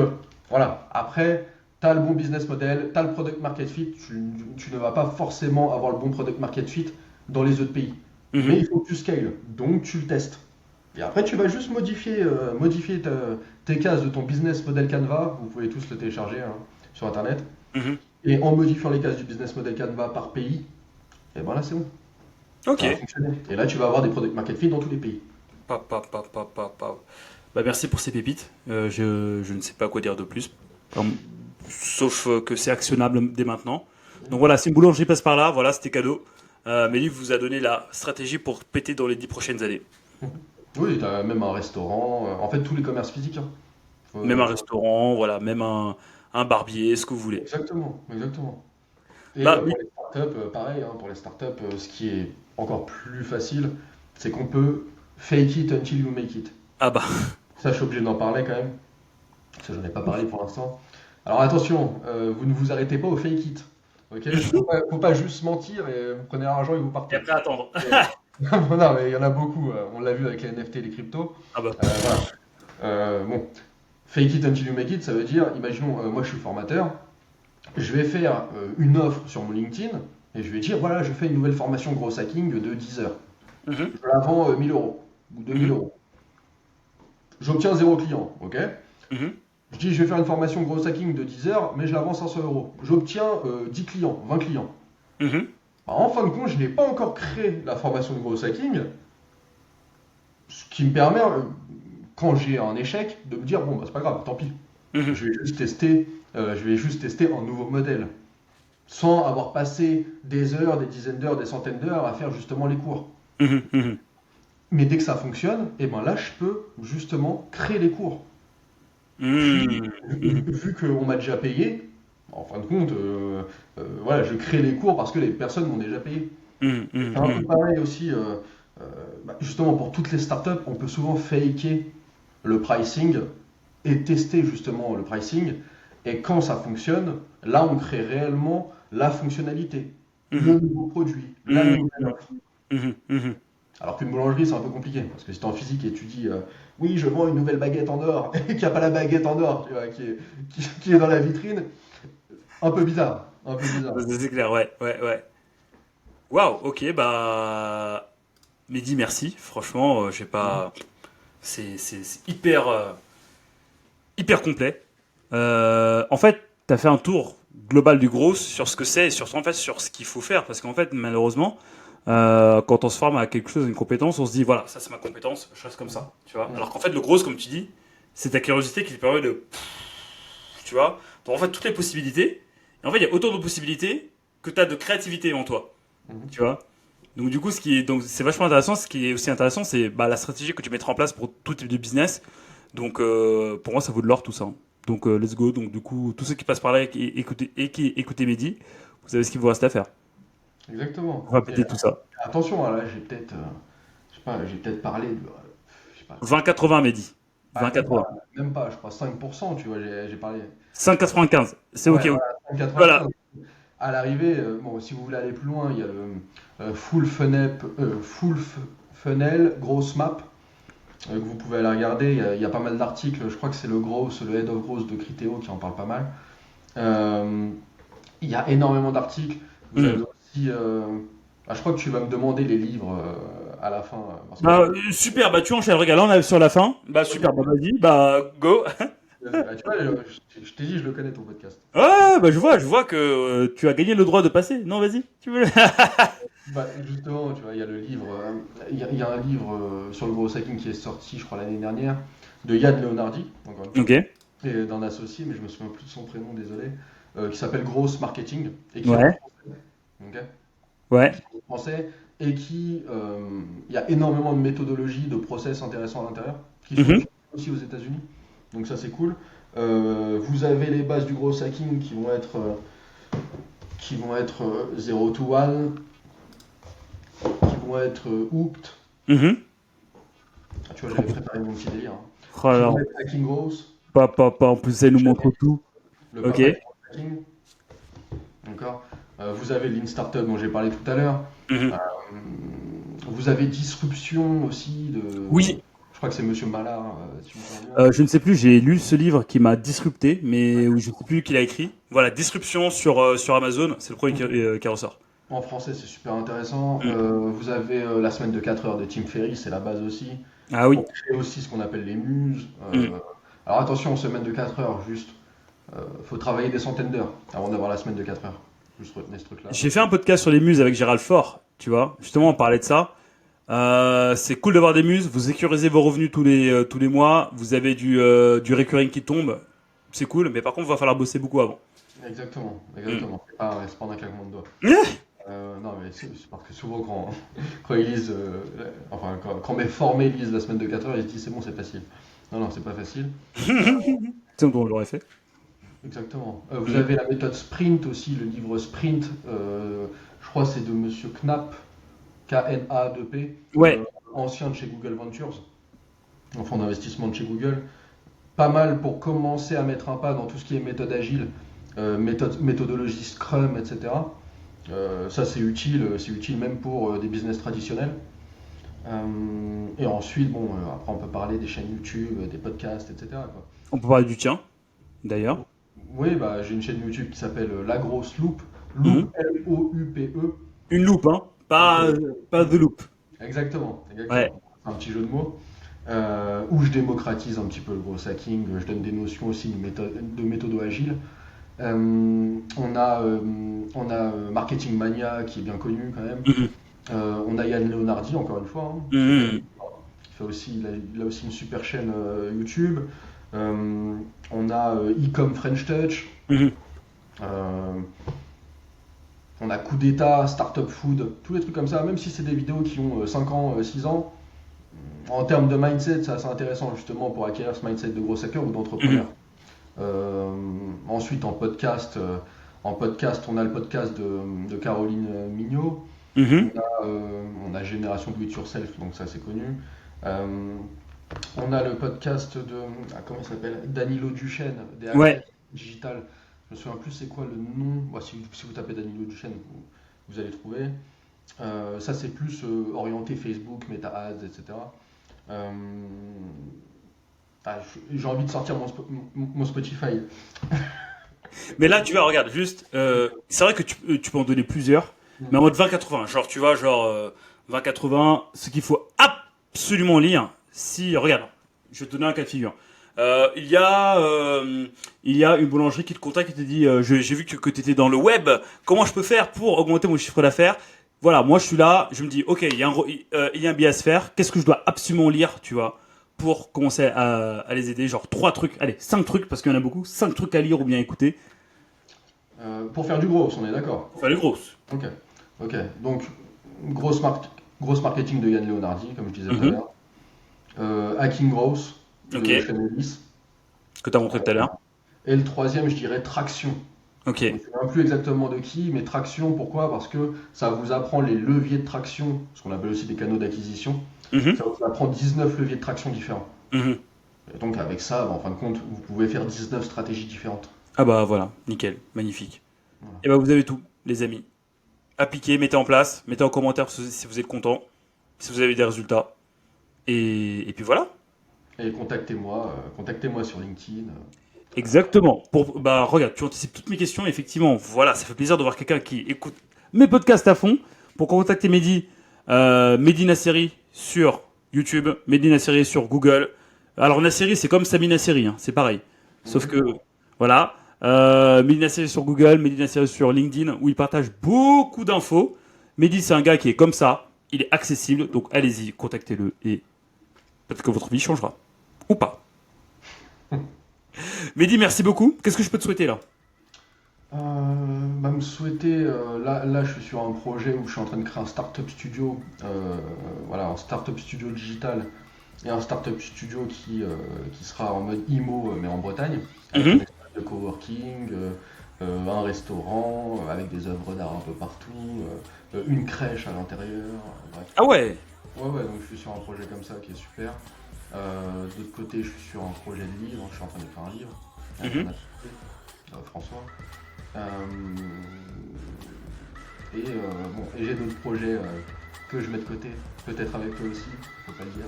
voilà, après, tu as le bon business model, tu as le product market fit, tu ne vas pas forcément avoir le bon product market fit dans les autres pays. Mais Mhm. il faut que tu scales, donc tu le testes. Et après, tu vas juste modifier tes cases de ton business model Canva, vous pouvez tous le télécharger hein, sur Internet, Mhm. et en modifiant les cases du business model Canva par pays, et ben là c'est bon, Ok. ça va fonctionner. Et là, tu vas avoir des product market fit dans tous les pays. Pa, pa, pa, pa, pa, pa. Bah, merci pour ces pépites. Je ne sais pas quoi dire de plus. Hum, Sauf que c'est actionnable dès maintenant. Donc voilà, si une boulangerie passe par là, voilà, c'était cadeau. Mélie vous a donné la stratégie pour péter dans les 10 prochaines années. Oui, tu as même un restaurant, en fait tous les commerces physiques. Hein. Même un Faut- restaurant, voilà, même un barbier, ce que vous voulez. Exactement, exactement. Et Bah oui. pour les startups, pareil, hein, pour les startups, ce qui est encore plus facile, c'est qu'on peut fake it until you make it. Ah bah. Ça, je suis obligé d'en parler quand même, parce que j'en ai pas parlé pour l'instant. Alors attention, vous ne vous arrêtez pas au fake it. Ok? Faut pas juste mentir et vous prenez l'argent et vous Et partez. après attendre. Non, mais il y en a beaucoup. On l'a vu avec les NFT et les cryptos. Ah bah. Voilà. Bon, fake it until you make it, ça veut dire, imaginons, moi je suis formateur, je vais faire une offre sur mon LinkedIn et je vais dire, voilà, je fais une nouvelle formation gros hacking de 10 heures. Mhm, Je la vends 1000 euros ou 2000 mhm, euros. J'obtiens zéro client, ok? mhm, Je dis, je vais faire une formation gros hacking de 10 heures, mais je la vends 500 euros. J'obtiens 10 clients, 20 clients. mhm, Bah, en fin de compte, je n'ai pas encore créé la formation de gros hacking, ce qui me permet, quand j'ai un échec, de me dire, bon, bah, c'est pas grave, tant pis. mhm, Je vais juste tester un nouveau modèle, sans avoir passé des heures, des dizaines d'heures, des centaines d'heures à faire justement les cours. mhm, mhm. Mais dès que ça fonctionne, et ben là, je peux justement créer les cours. Puis, Mhm, mhm, vu qu'on m'a déjà payé, en fin de compte, voilà, je crée les cours parce que les personnes m'ont déjà payé. mhm, C'est un peu mhm, pareil aussi, justement pour toutes les startups, on peut souvent faker le pricing et tester justement le pricing. Et quand ça fonctionne, là on crée réellement la fonctionnalité, mhm, le nouveau produit, la mhm, nouvelle offre. mhm, mhm. Alors qu'une boulangerie c'est un peu compliqué, parce que si t'es en physique et tu dis oui je vends une nouvelle baguette en or, et qu'il n'y a pas la baguette en or tu vois, qui est dans la vitrine, un peu bizarre. Un peu bizarre. C'est clair, ouais, ouais, ouais. Waouh, ok, bah. Mehdi, merci. Franchement, j'ai pas. C'est hyper, hyper complet. En fait, tu as fait un tour global du gros sur ce que c'est et surtout en fait sur ce qu'il faut faire. Parce qu'en fait, malheureusement, quand on se forme à quelque chose, à une compétence, on se dit voilà, ça c'est ma compétence, je reste comme ça. Tu vois. Alors qu'en fait, le gros, comme tu dis, c'est ta curiosité qui te permet de. Tu vois. Donc en fait, toutes les possibilités. Et en fait, il y a autant de possibilités que tu as de créativité en toi. Mhm. Tu vois. Donc du coup, donc c'est vachement intéressant. Ce qui est aussi intéressant, c'est bah, la stratégie que tu mettras en place pour tout type de business. Donc pour moi, ça vaut de l'or tout ça. Donc let's go. Donc du coup, tous ceux qui passent par là qui écoutez Mehdi, vous savez ce qu'il vous reste à faire. Exactement. On va Et péter tout ça. attention, hein, là j'ai peut-être je sais pas, j'ai peut-être parlé de je sais pas, 20-80 Mehdi. ah, 20-80. même pas, je crois 5%, tu vois, j'ai parlé. 5,95. C'est ok. Ouais, Ok. voilà, Voilà. 195. À l'arrivée, bon, si vous voulez aller plus loin, il y a le funnel, gross map, que vous pouvez aller regarder. Il y a pas mal d'articles, je crois que c'est le head of growth de Criteo qui en parle pas mal. Euh, il y a énormément d'articles. Vous avez Hmm. aussi, je crois que tu vas me demander les livres à la fin, parce que Bah, super. Bah tu enchaînes. Regarde, là on arrive sur la fin. Bah super. Bah vas-y. Bah go. tu vois, je t'ai dit, je le connais ton podcast. Ouais, bah je vois que tu as gagné le droit de passer. Non, vas-y. Tu veux. Bah, justement, tu vois, il y a le livre, il y a un livre sur le gros hacking qui est sorti, je crois, l'année dernière, de Yad Leonardi, encore une fois, Ok. et d'un associé, mais je me souviens plus de son prénom, désolé, qui s'appelle Gross Marketing, et qui est en Ouais. français, ok, Ouais. en français, et il y a énormément de méthodologies, de process intéressants à l'intérieur, qui sont Mhm. utilisés aussi aux États-Unis, donc ça c'est cool. Vous avez les bases du gros hacking qui vont être 0 to 1, qui vont être hooked. Mhm. Ah, tu vois, j'avais préparé mon petit délire, hein. Oh Qui là, vont être hacking growth, pas. En plus, elle nous montre tout. le Ok. papa du hacking. D'accord. Vous avez Lean Startup dont j'ai parlé tout à l'heure. Mhm. Euh, vous avez Disruption aussi de. Oui. Je crois que c'est Monsieur Mallard, si je me souviens bien. Je ne sais plus, j'ai lu ce livre qui m'a disrupté, mais où je ne sais plus qui l'a écrit. Voilà, Disruption sur Amazon, c'est le premier qui ressort. En français, c'est super intéressant. Mm. Vous avez La semaine de 4 heures de Tim Ferriss, c'est la base aussi. Ah oui. Pour créer aussi ce qu'on appelle les muses. Mm. Alors attention, semaine de 4 heures, juste. Faut travailler des centaines d'heures avant d'avoir la semaine de 4 heures. Juste retenez ce truc-là. J'ai fait un podcast sur les muses avec Gérald Fort, tu vois. Justement, on parlait de ça. C'est cool d'avoir des muses. Vous sécurisez vos revenus tous les mois. Vous avez du recurring qui tombe. C'est cool, mais par contre, il va falloir bosser beaucoup avant. Exactement, Mm. exactement. C'est pas un claquement de doigts. Non, mais c'est parce que souvent, quand ils lisent, enfin, quand mes formés lisent la semaine de 4 heures, ils se disent c'est bon, c'est facile. Non, non, c'est pas facile. C'est comme on l'aurait fait. Exactement. Vous Mm. avez la méthode Sprint aussi, le livre Sprint, je crois que c'est de Monsieur Knapp, K-N-A-2-P, Ouais. ancien de chez Google Ventures, un fonds d'investissement de chez Google. Pas mal pour commencer à mettre un pas dans tout ce qui est méthode agile, méthodologie Scrum, etc. Ça c'est utile même pour des business traditionnels. Et ensuite, bon, après on peut parler des chaînes YouTube, des podcasts, etc., quoi. On peut parler du tien, d'ailleurs. Oui, bah, j'ai une chaîne YouTube qui s'appelle La Grosse Loupe, Mhm. Loupe Loupe. Une loupe, hein. Pas The Loop. Exactement, Ouais. exactement. C'est un petit jeu de mots. Où je démocratise un petit peu le gros hacking, je donne des notions aussi de méthodo agile. On a Marketing Mania qui est bien connu quand même. Mhm. On a Yann Leonardi, encore une fois, hein, Mhm. qui fait aussi, il a aussi une super chaîne YouTube. On a Ecom French Touch. Mhm. Euh, on a Coup d'État, Startup Food, tous les trucs comme ça, même si c'est des vidéos qui ont 5 ans, 6 ans, en termes de mindset, c'est assez intéressant justement pour acquérir ce mindset de gros hacker ou Mhm. d'entrepreneur. Ensuite, en podcast, on a le podcast de Caroline Mignot. Mhm. On a Génération Do It Yourself, donc ça c'est connu. Euh, on a le podcast de, comment il s'appelle, Danilo Duchesne, des Ouais. Hackers Digital. Je me souviens plus c'est quoi le nom. Bon, si vous tapez Danilo Duchesne, vous allez trouver. Ça c'est plus orienté Facebook, Meta Ads, etc. Euh, j'ai envie de sortir mon Spotify. Mais là, tu vois, regarde, juste, c'est vrai que tu peux en donner plusieurs, mais en mode 20-80. Genre, tu vois, genre 20-80, ce qu'il faut absolument lire. Si, regarde, je vais te donner un cas de figure. Euh, il y a, euh, il y a une boulangerie qui te contacte et te dit, j'ai vu que tu étais dans le web. Comment je peux faire pour augmenter mon chiffre d'affaires? Voilà, moi je suis là, je me dis, ok, il y a un billet à se faire. Qu'est-ce que je dois absolument lire, tu vois, pour commencer à les aider? Genre trois trucs, allez, cinq trucs parce qu'il y en a beaucoup, cinq trucs à lire ou bien écouter. Pour faire du gros, on est d'accord. Enfin, les grosses. Ok. Ok. Donc, grosse marketing de Yann Leonardi, comme je disais tout à Mhm. l'heure. Hacking Growth Ok. de Shane Ellis. Que tu as montré tout à l'heure. Et le troisième, je dirais Traction. Ok. Je ne me souviens plus exactement de qui, mais Traction, pourquoi? Parce que ça vous apprend les leviers de traction, ce qu'on appelle aussi des canaux d'acquisition. Mhm. Ça vous apprend 19 leviers de traction différents. Mhm. Et donc avec ça, en fin de compte, vous pouvez faire 19 stratégies différentes. Ah bah voilà, nickel, magnifique. Voilà. Et bah vous avez tout, les amis. Appliquez, mettez en place, mettez en commentaire si vous êtes content, si vous avez des résultats. Et puis voilà. Et contactez-moi sur LinkedIn. Exactement. Bah regarde, tu anticipes toutes mes questions. Effectivement, voilà, ça fait plaisir de voir quelqu'un qui écoute mes podcasts à fond. Pour contacter Mehdi, Mehdi Nasseri sur YouTube, Mehdi Nasseri sur Google. Alors Nasseri, c'est comme Sami Nasseri, hein, c'est pareil. Sauf que, Mhm. voilà, Mehdi Nasseri sur Google, Mehdi Nasseri sur LinkedIn, où il partage beaucoup d'infos. Mehdi, c'est un gars qui est comme ça, il est accessible, donc allez-y, contactez-le et peut-être que votre vie changera. Ou pas. Mehdi, merci beaucoup. Qu'est-ce que je peux te souhaiter là? Me souhaiter, là je suis sur un projet où je suis en train de créer un startup studio, voilà, un startup studio digital et un startup studio qui sera en mode IMO mais en Bretagne, avec un Mhm. espace de coworking, un restaurant, avec des œuvres d'art un peu partout, une crèche à l'intérieur, bref. Ah ouais. Ouais, ouais, donc je suis sur un projet comme ça qui est super. D'autre côté, je suis sur un projet de livre, je suis en train d'écrire un livre avec un Mhm. associé, François. Euh, et j'ai d'autres projets que je mets de côté, peut-être avec toi aussi, faut pas le dire.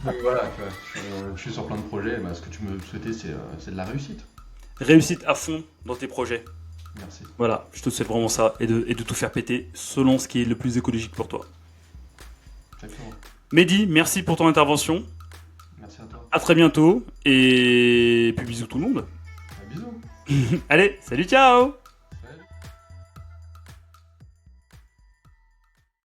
Donc voilà, tu vois, je suis sur plein de projets, bah, ce que tu me souhaitais, c'est de la réussite. Réussite à fond dans tes projets. Merci. Voilà, je te souhaite vraiment ça et de tout faire péter selon ce qui est le plus écologique pour toi. Exactement. Mehdi, merci pour ton intervention. Merci à toi. À très bientôt et puis bisous tout le monde. Bisous. Allez, salut, ciao!